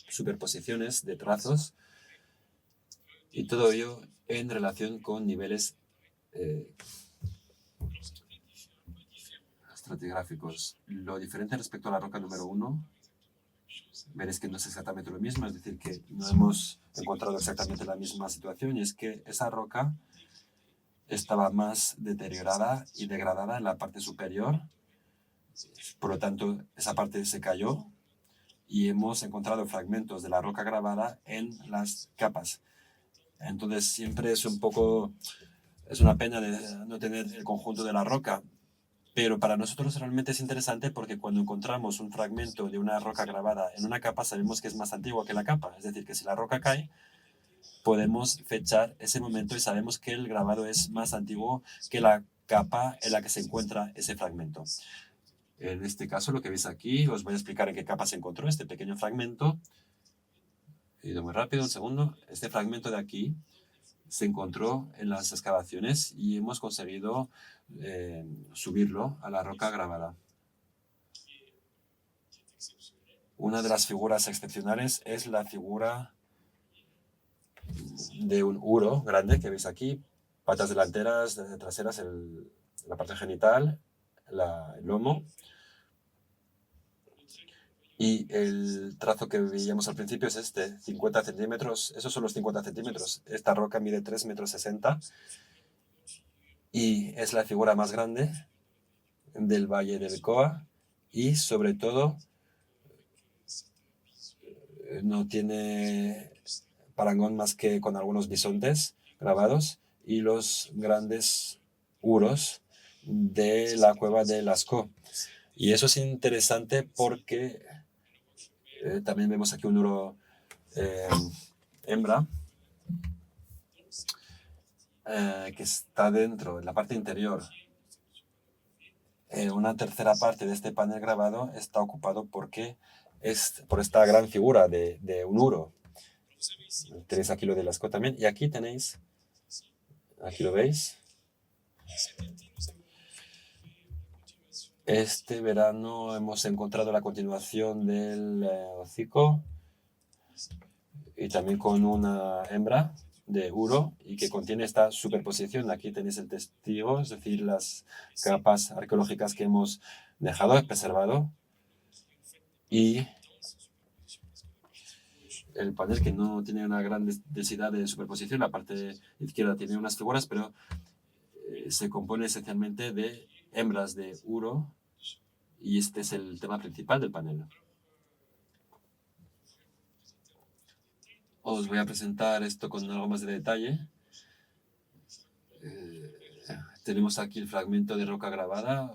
superposiciones de trazos, y todo ello en relación con niveles estratigráficos. Lo diferente respecto a la roca número 1, veréis que no es exactamente lo mismo, es decir, que no hemos encontrado exactamente la misma situación, y es que esa roca estaba más deteriorada y degradada en la parte superior, por lo tanto esa parte se cayó y hemos encontrado fragmentos de la roca grabada en las capas. Entonces siempre es una pena de no tener el conjunto de la roca, pero para nosotros realmente es interesante porque cuando encontramos un fragmento de una roca grabada en una capa sabemos que es más antigua que la capa, es decir, que si la roca cae podemos fechar ese momento y sabemos que el grabado es más antiguo que la capa en la que se encuentra ese fragmento. En este caso, lo que veis aquí, os voy a explicar en qué capa se encontró este pequeño fragmento. He ido muy rápido, un segundo. Este fragmento de aquí se encontró en las excavaciones y hemos conseguido subirlo a la roca grabada. Una de las figuras excepcionales es la figura de un uro grande que veis aquí, patas delanteras, traseras, la parte genital, el lomo. Y el trazo que veíamos al principio es 50 centímetros. Esos son los 50 centímetros. Esta roca mide 3,60 metros y es la figura más grande del Valle del Coa y sobre todo no tiene parangón más que con algunos bisontes grabados y los grandes uros de la cueva de Lascaux. Y eso es interesante porque también vemos aquí un uro hembra que está dentro, en la parte interior. Una tercera parte de este panel grabado está ocupado por esta gran figura de un uro. Tenéis aquí lo de Lascaux también. Y aquí tenéis, aquí lo veis. Este verano hemos encontrado la continuación del hocico y también con una hembra de uro y que contiene esta superposición. Aquí tenéis el testigo, es decir, las capas arqueológicas que hemos dejado, preservado, y el panel que no tiene una gran densidad de superposición. La parte izquierda tiene unas figuras, pero se compone esencialmente de hembras de uro y este es el tema principal del panel. Os voy a presentar esto con algo más de detalle. Tenemos aquí el fragmento de roca grabada,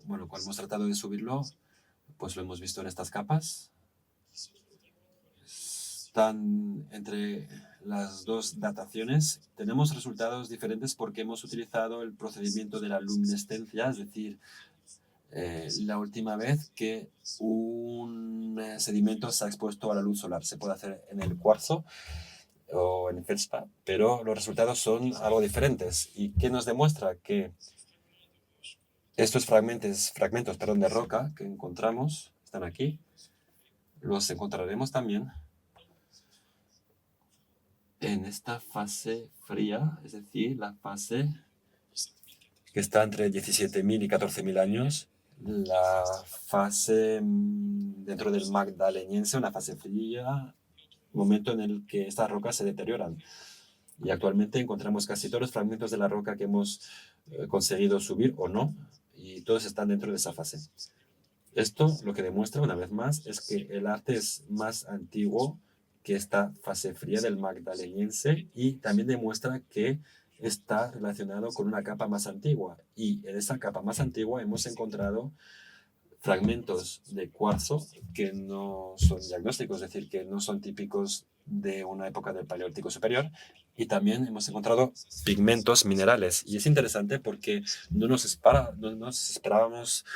cuando hemos tratado de subirlo, pues lo hemos visto en estas capas. Están entre las dos dataciones. Tenemos resultados diferentes porque hemos utilizado el procedimiento de la luminescencia, es decir, la última vez que un sedimento se ha expuesto a la luz solar. Se puede hacer en el cuarzo o en el feldspat, pero los resultados son algo diferentes. ¿Y qué nos demuestra? Que estos fragmentos de roca que encontramos, están aquí, los encontraremos también en esta fase fría, es decir, la fase que está entre 17.000 y 14.000 años, la fase dentro del Magdaleniense, una fase fría, momento en el que estas rocas se deterioran. Y actualmente encontramos casi todos los fragmentos de la roca que hemos conseguido subir o no, y todos están dentro de esa fase. Esto lo que demuestra, una vez más, es que el arte es más antiguo que esta fase fría del Magdaleniense y también demuestra que está relacionado con una capa más antigua. Y en esa capa más antigua hemos encontrado fragmentos de cuarzo que no son diagnósticos, es decir, que no son típicos de una época del Paleolítico superior. Y también hemos encontrado pigmentos minerales. Y es interesante porque no nos esperábamos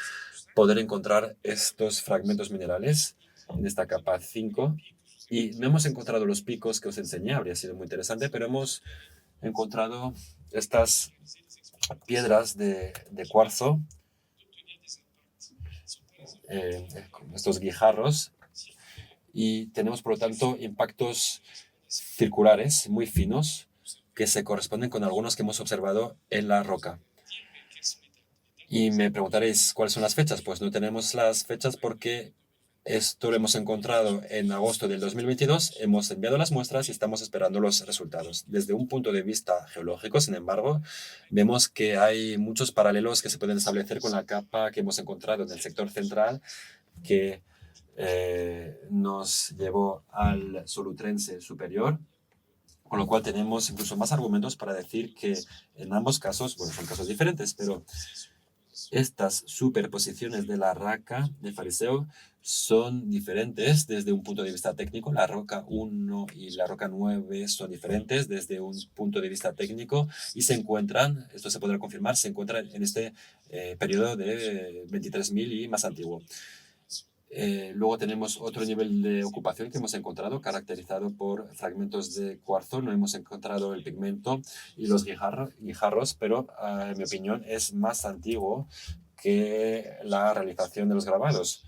poder encontrar estos fragmentos minerales en esta capa 5 y no hemos encontrado los picos que os enseñé, habría sido muy interesante, pero hemos encontrado estas piedras de cuarzo, estos guijarros, y tenemos por lo tanto impactos circulares muy finos que se corresponden con algunos que hemos observado en la roca. Y me preguntaréis, ¿cuáles son las fechas? Pues no tenemos las fechas porque esto lo hemos encontrado en agosto del 2022, hemos enviado las muestras y estamos esperando los resultados. Desde un punto de vista geológico, sin embargo, vemos que hay muchos paralelos que se pueden establecer con la capa que hemos encontrado en el sector central, que nos llevó al Solutrense superior, con lo cual tenemos incluso más argumentos para decir que en ambos casos, bueno, son casos diferentes, pero estas superposiciones de la roca de Fariseo son diferentes desde un punto de vista técnico. La roca 1 y la roca 9 son diferentes desde un punto de vista técnico y se encuentran, esto se podrá confirmar, se encuentran en este periodo de 23.000 y más antiguo. Luego tenemos otro nivel de ocupación que hemos encontrado, caracterizado por fragmentos de cuarzo. No hemos encontrado el pigmento y los guijarros, pero en mi opinión es más antiguo que la realización de los grabados.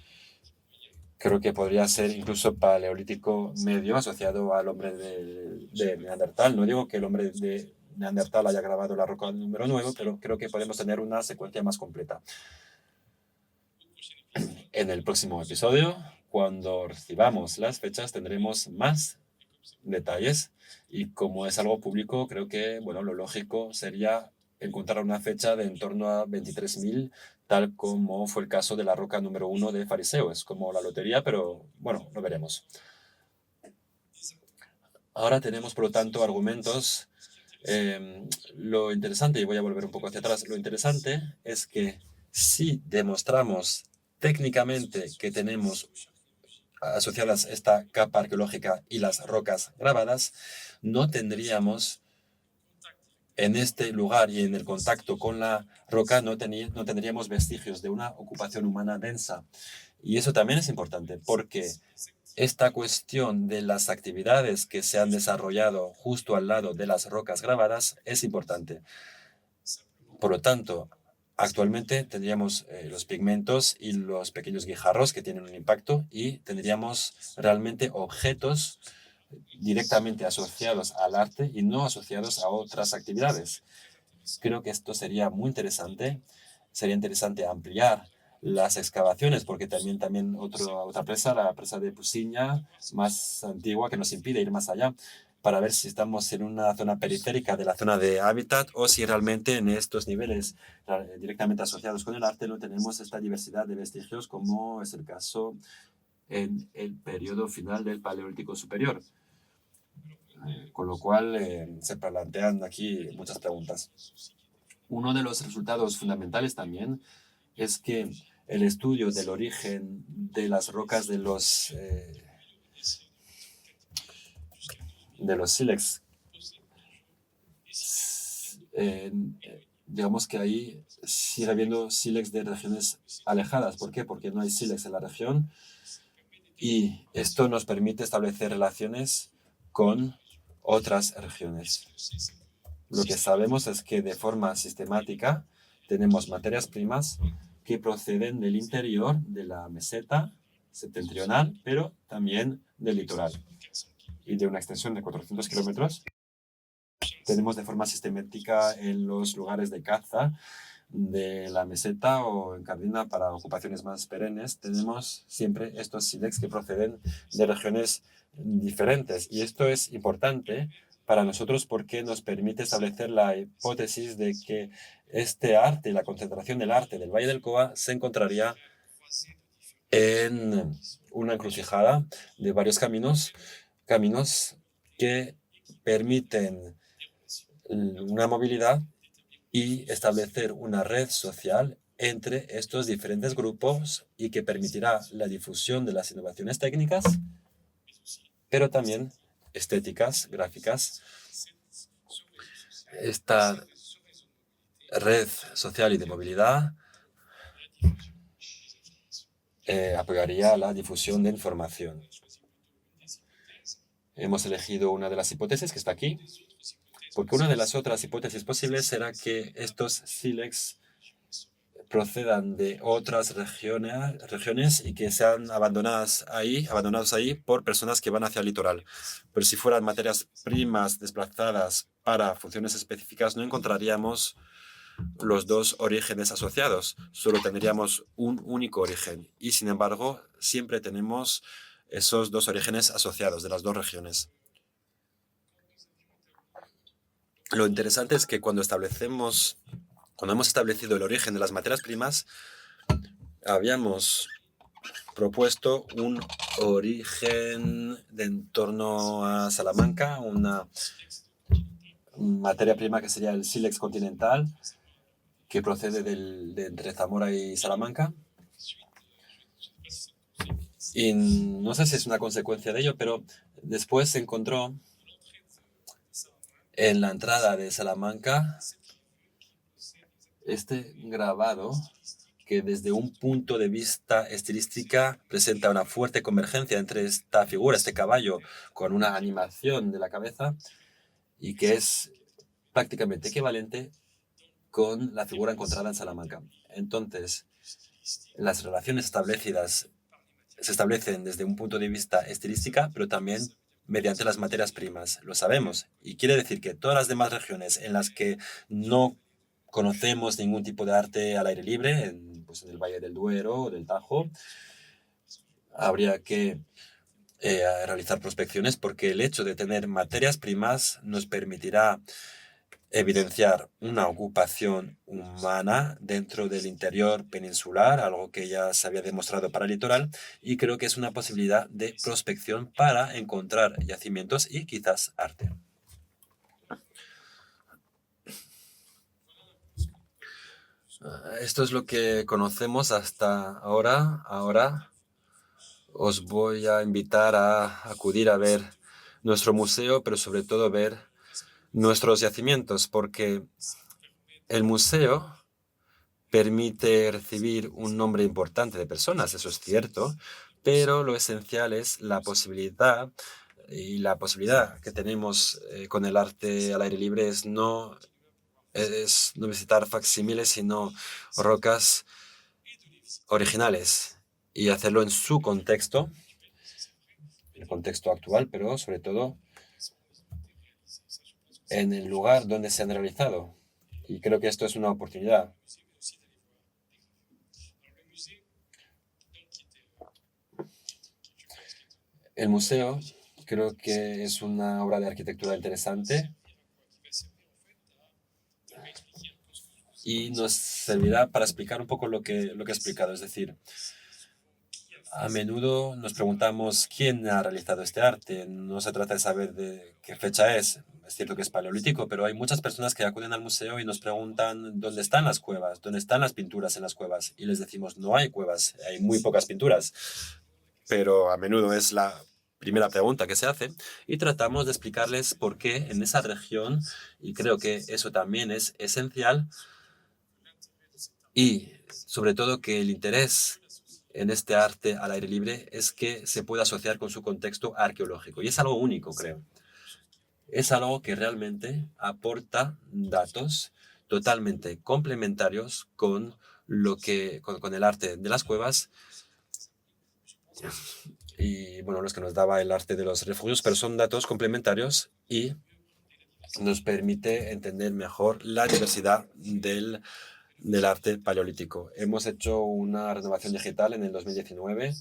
Creo que podría ser incluso paleolítico medio asociado al hombre de Neandertal. No digo que el hombre de Neandertal haya grabado la roca número 9, pero creo que podemos tener una secuencia más completa. En el próximo episodio, cuando recibamos las fechas, tendremos más detalles y como es algo público, creo que bueno, lo lógico sería encontrar una fecha de en torno a 23.000, tal como fue el caso de la roca número 1 de Fariseo. Es como la lotería, pero bueno, lo veremos. Ahora tenemos, por lo tanto, argumentos. Lo interesante, y voy a volver un poco hacia atrás, lo interesante es que si demostramos técnicamente que tenemos asociadas esta capa arqueológica y las rocas grabadas, no tendríamos en este lugar y en el contacto con la roca, no tendríamos vestigios de una ocupación humana densa. Y eso también es importante porque esta cuestión de las actividades que se han desarrollado justo al lado de las rocas grabadas es importante. Por lo tanto, actualmente tendríamos los pigmentos y los pequeños guijarros que tienen un impacto y tendríamos realmente objetos directamente asociados al arte y no asociados a otras actividades. Creo que esto sería muy interesante. Sería interesante ampliar las excavaciones porque también otra presa, la presa de Pusiña, más antigua, que nos impide ir más allá, para ver si estamos en una zona periférica de la zona de hábitat o si realmente en estos niveles directamente asociados con el arte no tenemos esta diversidad de vestigios como es el caso en el periodo final del Paleolítico Superior. Con lo cual se plantean aquí muchas preguntas. Uno de los resultados fundamentales también es que el estudio del origen de las rocas de los sílex, digamos que ahí sigue habiendo sílex de regiones alejadas. ¿Por qué? Porque no hay sílex en la región y esto nos permite establecer relaciones con otras regiones. Lo que sabemos es que de forma sistemática tenemos materias primas que proceden del interior de la meseta septentrional, pero también del litoral. Y de una extensión de 400 kilómetros tenemos de forma sistemática en los lugares de caza de la meseta o en Cardina para ocupaciones más perennes, tenemos siempre estos sílex que proceden de regiones diferentes. Y esto es importante para nosotros porque nos permite establecer la hipótesis de que este arte, la concentración del arte del Valle del Coa, se encontraría en una encrucijada de varios caminos que permiten una movilidad y establecer una red social entre estos diferentes grupos y que permitirá la difusión de las innovaciones técnicas, pero también estéticas, gráficas. Esta red social y de movilidad apoyaría la difusión de información. Hemos elegido una de las hipótesis que está aquí, porque una de las otras hipótesis posibles será que estos sílex procedan de otras regiones y que sean abandonados ahí por personas que van hacia el litoral. Pero si fueran materias primas desplazadas para funciones específicas, no encontraríamos los dos orígenes asociados, solo tendríamos un único origen. Y sin embargo, siempre tenemos esos dos orígenes asociados de las dos regiones. Lo interesante es que cuando hemos establecido el origen de las materias primas, habíamos propuesto un origen de en torno a Salamanca, una materia prima que sería el sílex continental, que procede de entre Zamora y Salamanca. Y no sé si es una consecuencia de ello, pero después se encontró en la entrada de Salamanca este grabado que desde un punto de vista estilística presenta una fuerte convergencia entre esta figura, este caballo, con una animación de la cabeza y que es prácticamente equivalente con la figura encontrada en Salamanca. Entonces, las relaciones establecidas se establecen desde un punto de vista estilística, pero también mediante las materias primas. Lo sabemos. Y quiere decir que todas las demás regiones en las que no conocemos ningún tipo de arte al aire libre, en el Valle del Duero o del Tajo, habría que realizar prospecciones, porque el hecho de tener materias primas nos permitirá evidenciar una ocupación humana dentro del interior peninsular, algo que ya se había demostrado para el litoral, y creo que es una posibilidad de prospección para encontrar yacimientos y quizás arte. Esto es lo que conocemos hasta ahora. Ahora os voy a invitar a acudir a ver nuestro museo, pero sobre todo ver nuestros yacimientos, porque el museo permite recibir un número importante de personas, eso es cierto, pero lo esencial es la posibilidad que tenemos con el arte al aire libre es no visitar facsímiles, sino rocas originales y hacerlo en su contexto, el contexto actual, pero sobre todo en el lugar donde se han realizado. Y creo que esto es una oportunidad. El museo creo que es una obra de arquitectura interesante y nos servirá para explicar un poco lo que he explicado. Es decir, a menudo nos preguntamos quién ha realizado este arte. No se trata de saber de qué fecha es. Es cierto que es paleolítico, pero hay muchas personas que acuden al museo y nos preguntan dónde están las cuevas, dónde están las pinturas en las cuevas. Y les decimos, no hay cuevas, hay muy pocas pinturas. Pero a menudo es la primera pregunta que se hace y tratamos de explicarles por qué en esa región, y creo que eso también es esencial, y sobre todo que el interés en este arte al aire libre es que se puede asociar con su contexto arqueológico. Y es algo único, creo. Es algo que realmente aporta datos totalmente complementarios con el arte de las cuevas y los que nos daba el arte de los refugios, pero son datos complementarios y nos permite entender mejor la diversidad del arte paleolítico. Hemos hecho una renovación digital en el 2019.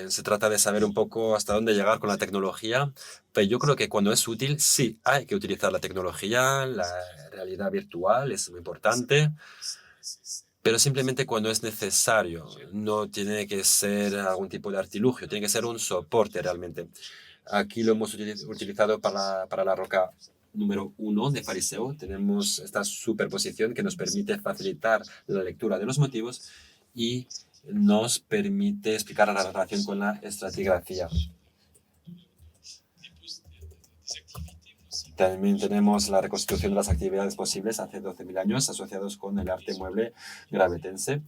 Se trata de saber un poco hasta dónde llegar con la tecnología, pero yo creo que cuando es útil, sí, hay que utilizar la tecnología, la realidad virtual es muy importante, pero simplemente cuando es necesario. No tiene que ser algún tipo de artilugio, tiene que ser un soporte realmente. Aquí lo hemos utilizado para la roca número 1 de Fariseo. Tenemos esta superposición que nos permite facilitar la lectura de los motivos y nos permite explicar la relación con la estratigrafía. También tenemos la reconstitución de las actividades posibles hace 12.000 años asociados con el arte mueble gravetense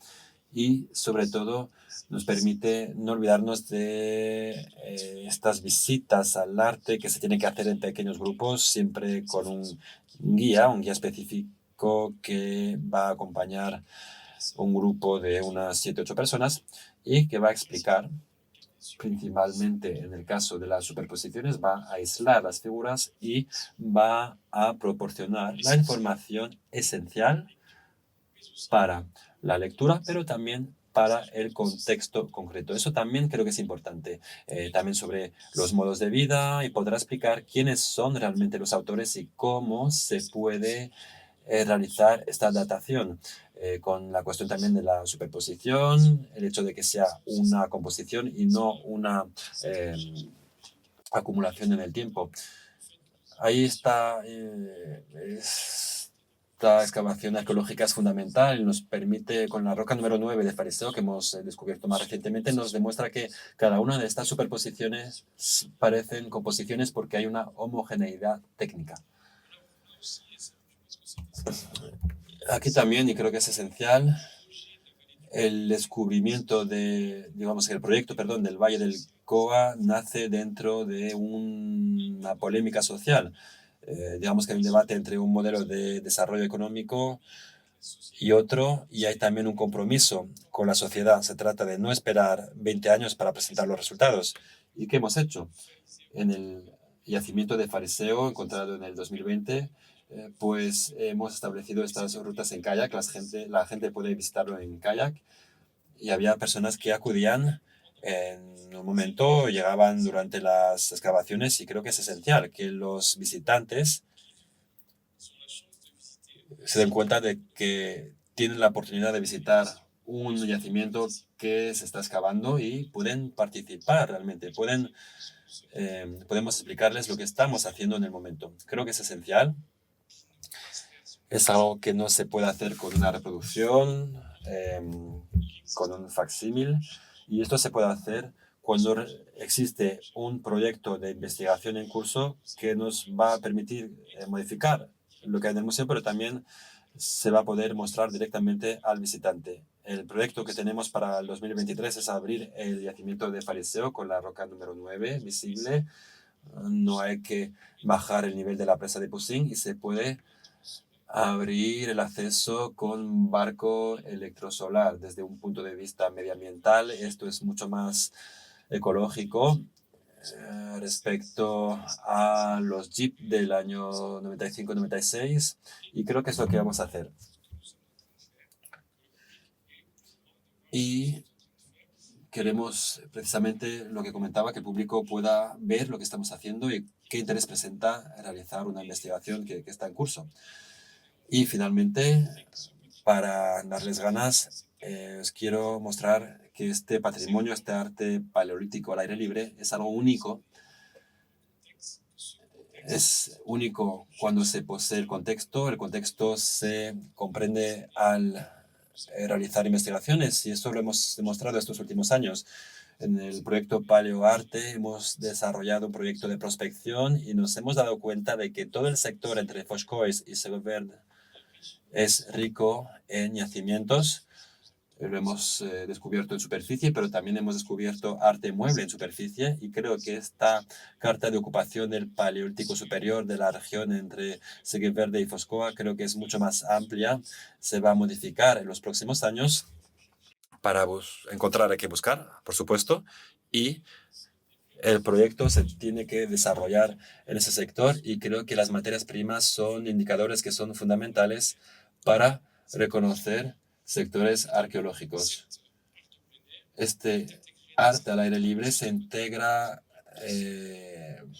y sobre todo nos permite no olvidarnos de estas visitas al arte que se tienen que hacer en pequeños grupos, siempre con un guía específico que va a acompañar un grupo de unas 7-8 personas y que va a explicar, principalmente en el caso de las superposiciones, va a aislar las figuras y va a proporcionar la información esencial para la lectura, pero también para el contexto concreto. Eso también creo que es importante. También sobre los modos de vida, y podrá explicar quiénes son realmente los autores y cómo se puede realizar esta datación, con la cuestión también de la superposición, el hecho de que sea una composición y no una acumulación en el tiempo. Ahí está, esta excavación arqueológica es fundamental y nos permite, con la roca número 9 de Fariseo, que hemos descubierto más recientemente, nos demuestra que cada una de estas superposiciones parecen composiciones porque hay una homogeneidad técnica. Aquí también, y creo que es esencial, el descubrimiento el proyecto, del Valle del Coa nace dentro de una polémica social. Digamos que hay un debate entre un modelo de desarrollo económico y otro, y hay también un compromiso con la sociedad. Se trata de no esperar 20 años para presentar los resultados. ¿Y qué hemos hecho? En el yacimiento de Fariseo, encontrado en el 2020, pues hemos establecido estas rutas en kayak. La gente puede visitarlo en kayak, y había personas que acudían en un momento, llegaban durante las excavaciones, y creo que es esencial que los visitantes se den cuenta de que tienen la oportunidad de visitar un yacimiento que se está excavando y pueden participar realmente, podemos explicarles lo que estamos haciendo en el momento. Creo que es esencial. Es algo que no se puede hacer con una reproducción, con un facsímil, y esto se puede hacer cuando existe un proyecto de investigación en curso que nos va a permitir modificar lo que hay en el museo, pero también se va a poder mostrar directamente al visitante. El proyecto que tenemos para el 2023 es abrir el yacimiento de Fariseo con la roca número 9 visible. No hay que bajar el nivel de la presa de Poussin y se puede abrir el acceso con un barco electrosolar. Desde un punto de vista medioambiental, esto es mucho más ecológico respecto a los Jeep del año 95-96, y creo que es lo que vamos a hacer. Y queremos precisamente lo que comentaba, que el público pueda ver lo que estamos haciendo y qué interés presenta realizar una investigación que está en curso. Y finalmente, para darles ganas, os quiero mostrar que este patrimonio, este arte paleolítico al aire libre, es algo único. Es único cuando se posee el contexto. El contexto se comprende al realizar investigaciones, y esto lo hemos demostrado estos últimos años. En el proyecto Paleoarte hemos desarrollado un proyecto de prospección y nos hemos dado cuenta de que todo el sector entre Foscoes y Segoverde es rico en yacimientos. Lo hemos descubierto en superficie, pero también hemos descubierto arte mueble en superficie, y creo que esta carta de ocupación del Paleolítico superior de la región entre Segoverde y Foscoa creo que es mucho más amplia. Se va a modificar en los próximos años para encontrar, hay que buscar, por supuesto, y el proyecto se tiene que desarrollar en ese sector, y creo que las materias primas son indicadores que son fundamentales para reconocer sectores arqueológicos. Este arte al aire libre se integra al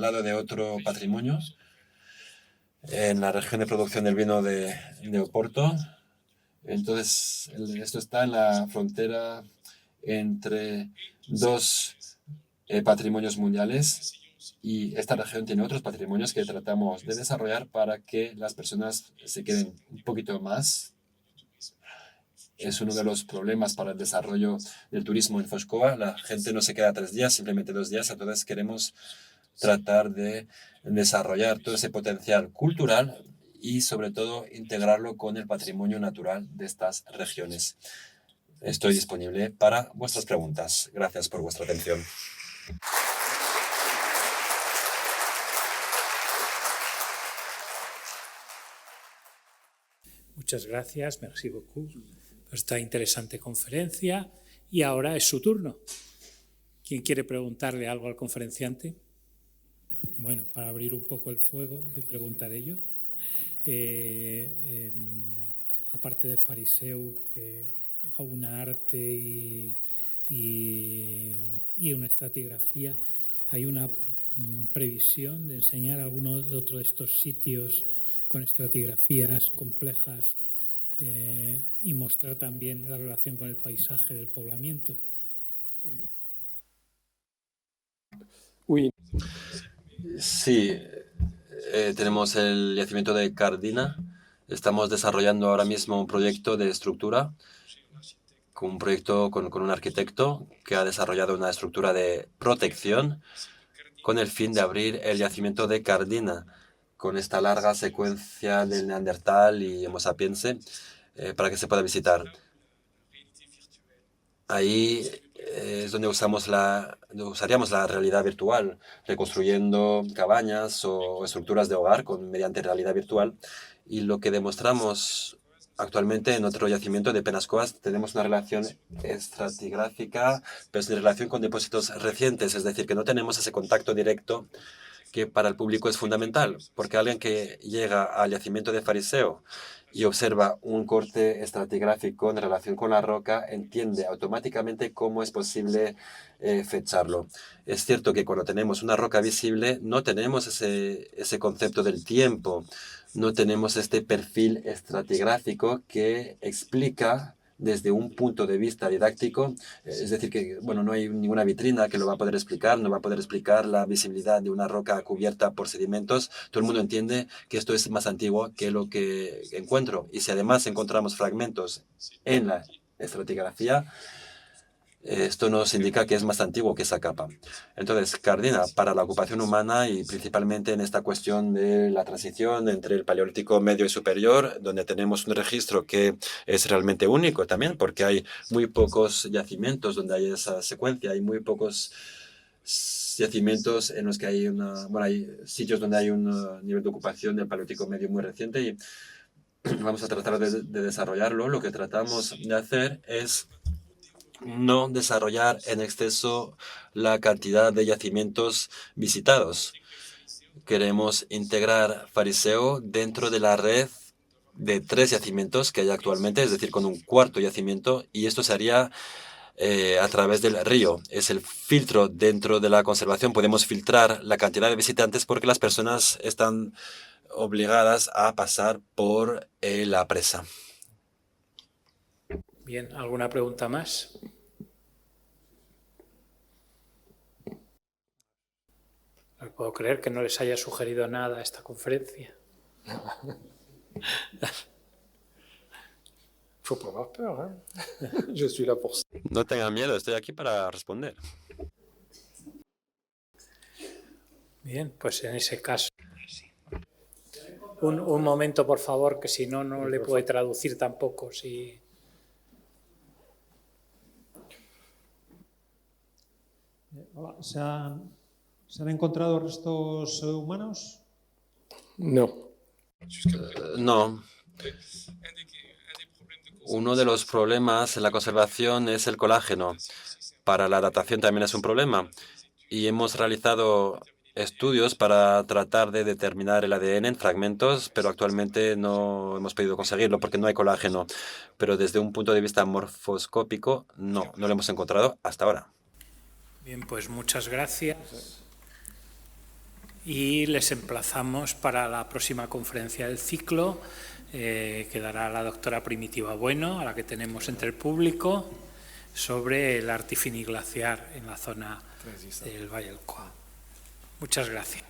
lado de otro patrimonio en la región de producción del vino de Oporto. Entonces, esto está en la frontera entre dos patrimonios mundiales, y esta región tiene otros patrimonios que tratamos de desarrollar para que las personas se queden un poquito más. Es uno de los problemas para el desarrollo del turismo en Foscoa. La gente no se queda 3 días, simplemente 2 días. Entonces queremos tratar de desarrollar todo ese potencial cultural y sobre todo integrarlo con el patrimonio natural de estas regiones. Estoy disponible para vuestras preguntas. Gracias por vuestra atención. Muchas gracias, merci beaucoup, por esta interesante conferencia. Y ahora es su turno. ¿Quién quiere preguntarle algo al conferenciante? Bueno, para abrir un poco el fuego, le preguntaré yo. Aparte de fariseu, que aúna arte y una estratigrafía, ¿hay una previsión de enseñar alguno de otro de estos sitios con estratigrafías complejas y mostrar también la relación con el paisaje del poblamiento? Sí, tenemos el yacimiento de Cardina. Estamos desarrollando ahora mismo un proyecto de estructura, un proyecto con un arquitecto que ha desarrollado una estructura de protección con el fin de abrir el yacimiento de Cardina, con esta larga secuencia del Neandertal y Homo sapiense, para que se pueda visitar. Ahí es donde usaríamos la realidad virtual, reconstruyendo cabañas o estructuras de hogar mediante realidad virtual. Y lo que demostramos actualmente en otro yacimiento de Penascoas, tenemos una relación estratigráfica, pero es en relación con depósitos recientes, es decir, que no tenemos ese contacto directo que para el público es fundamental, porque alguien que llega al yacimiento de Fariseo y observa un corte estratigráfico en relación con la roca, entiende automáticamente cómo es posible fecharlo. Es cierto que cuando tenemos una roca visible no tenemos ese concepto del tiempo, no tenemos este perfil estratigráfico que explica desde un punto de vista didáctico, es decir, que bueno, no hay ninguna vitrina que lo va a poder explicar, no va a poder explicar la visibilidad de una roca cubierta por sedimentos. Todo el mundo entiende que esto es más antiguo que lo que encuentro. Y si además encontramos fragmentos en la estratigrafía, esto nos indica que es más antiguo que esa capa. Entonces, Cardina, para la ocupación humana y principalmente en esta cuestión de la transición entre el Paleolítico medio y superior, donde tenemos un registro que es realmente único también, porque hay muy pocos yacimientos donde hay esa secuencia, hay muy pocos yacimientos en los que hay hay sitios donde hay un nivel de ocupación del Paleolítico medio muy reciente y vamos a tratar de desarrollarlo. Lo que tratamos de hacer es no desarrollar en exceso la cantidad de yacimientos visitados. Queremos integrar Fariseo dentro de la red de 3 yacimientos que hay actualmente, es decir, con un cuarto yacimiento, y esto se haría a través del río. Es el filtro dentro de la conservación. Podemos filtrar la cantidad de visitantes porque las personas están obligadas a pasar por la presa. Bien, ¿alguna pregunta más? No puedo creer que no les haya sugerido nada a esta conferencia. Faut pas avoir peur, hein. Je suis là pour ça. No tengan miedo, estoy aquí para responder. Bien, pues en ese caso. Un momento, por favor, que si no, no le puede traducir tampoco. Si... Hola, ¿se han encontrado restos humanos? No. No. Uno de los problemas en la conservación es el colágeno. Para la datación también es un problema. Y hemos realizado estudios para tratar de determinar el ADN en fragmentos, pero actualmente no hemos podido conseguirlo porque no hay colágeno. Pero desde un punto de vista morfoscópico, no lo hemos encontrado hasta ahora. Bien, pues muchas gracias. Y les emplazamos para la próxima conferencia del ciclo, que dará la doctora Primitiva Bueno, a la que tenemos entre el público, sobre el arte finiglaciar en la zona del Valle del Cua. Muchas gracias.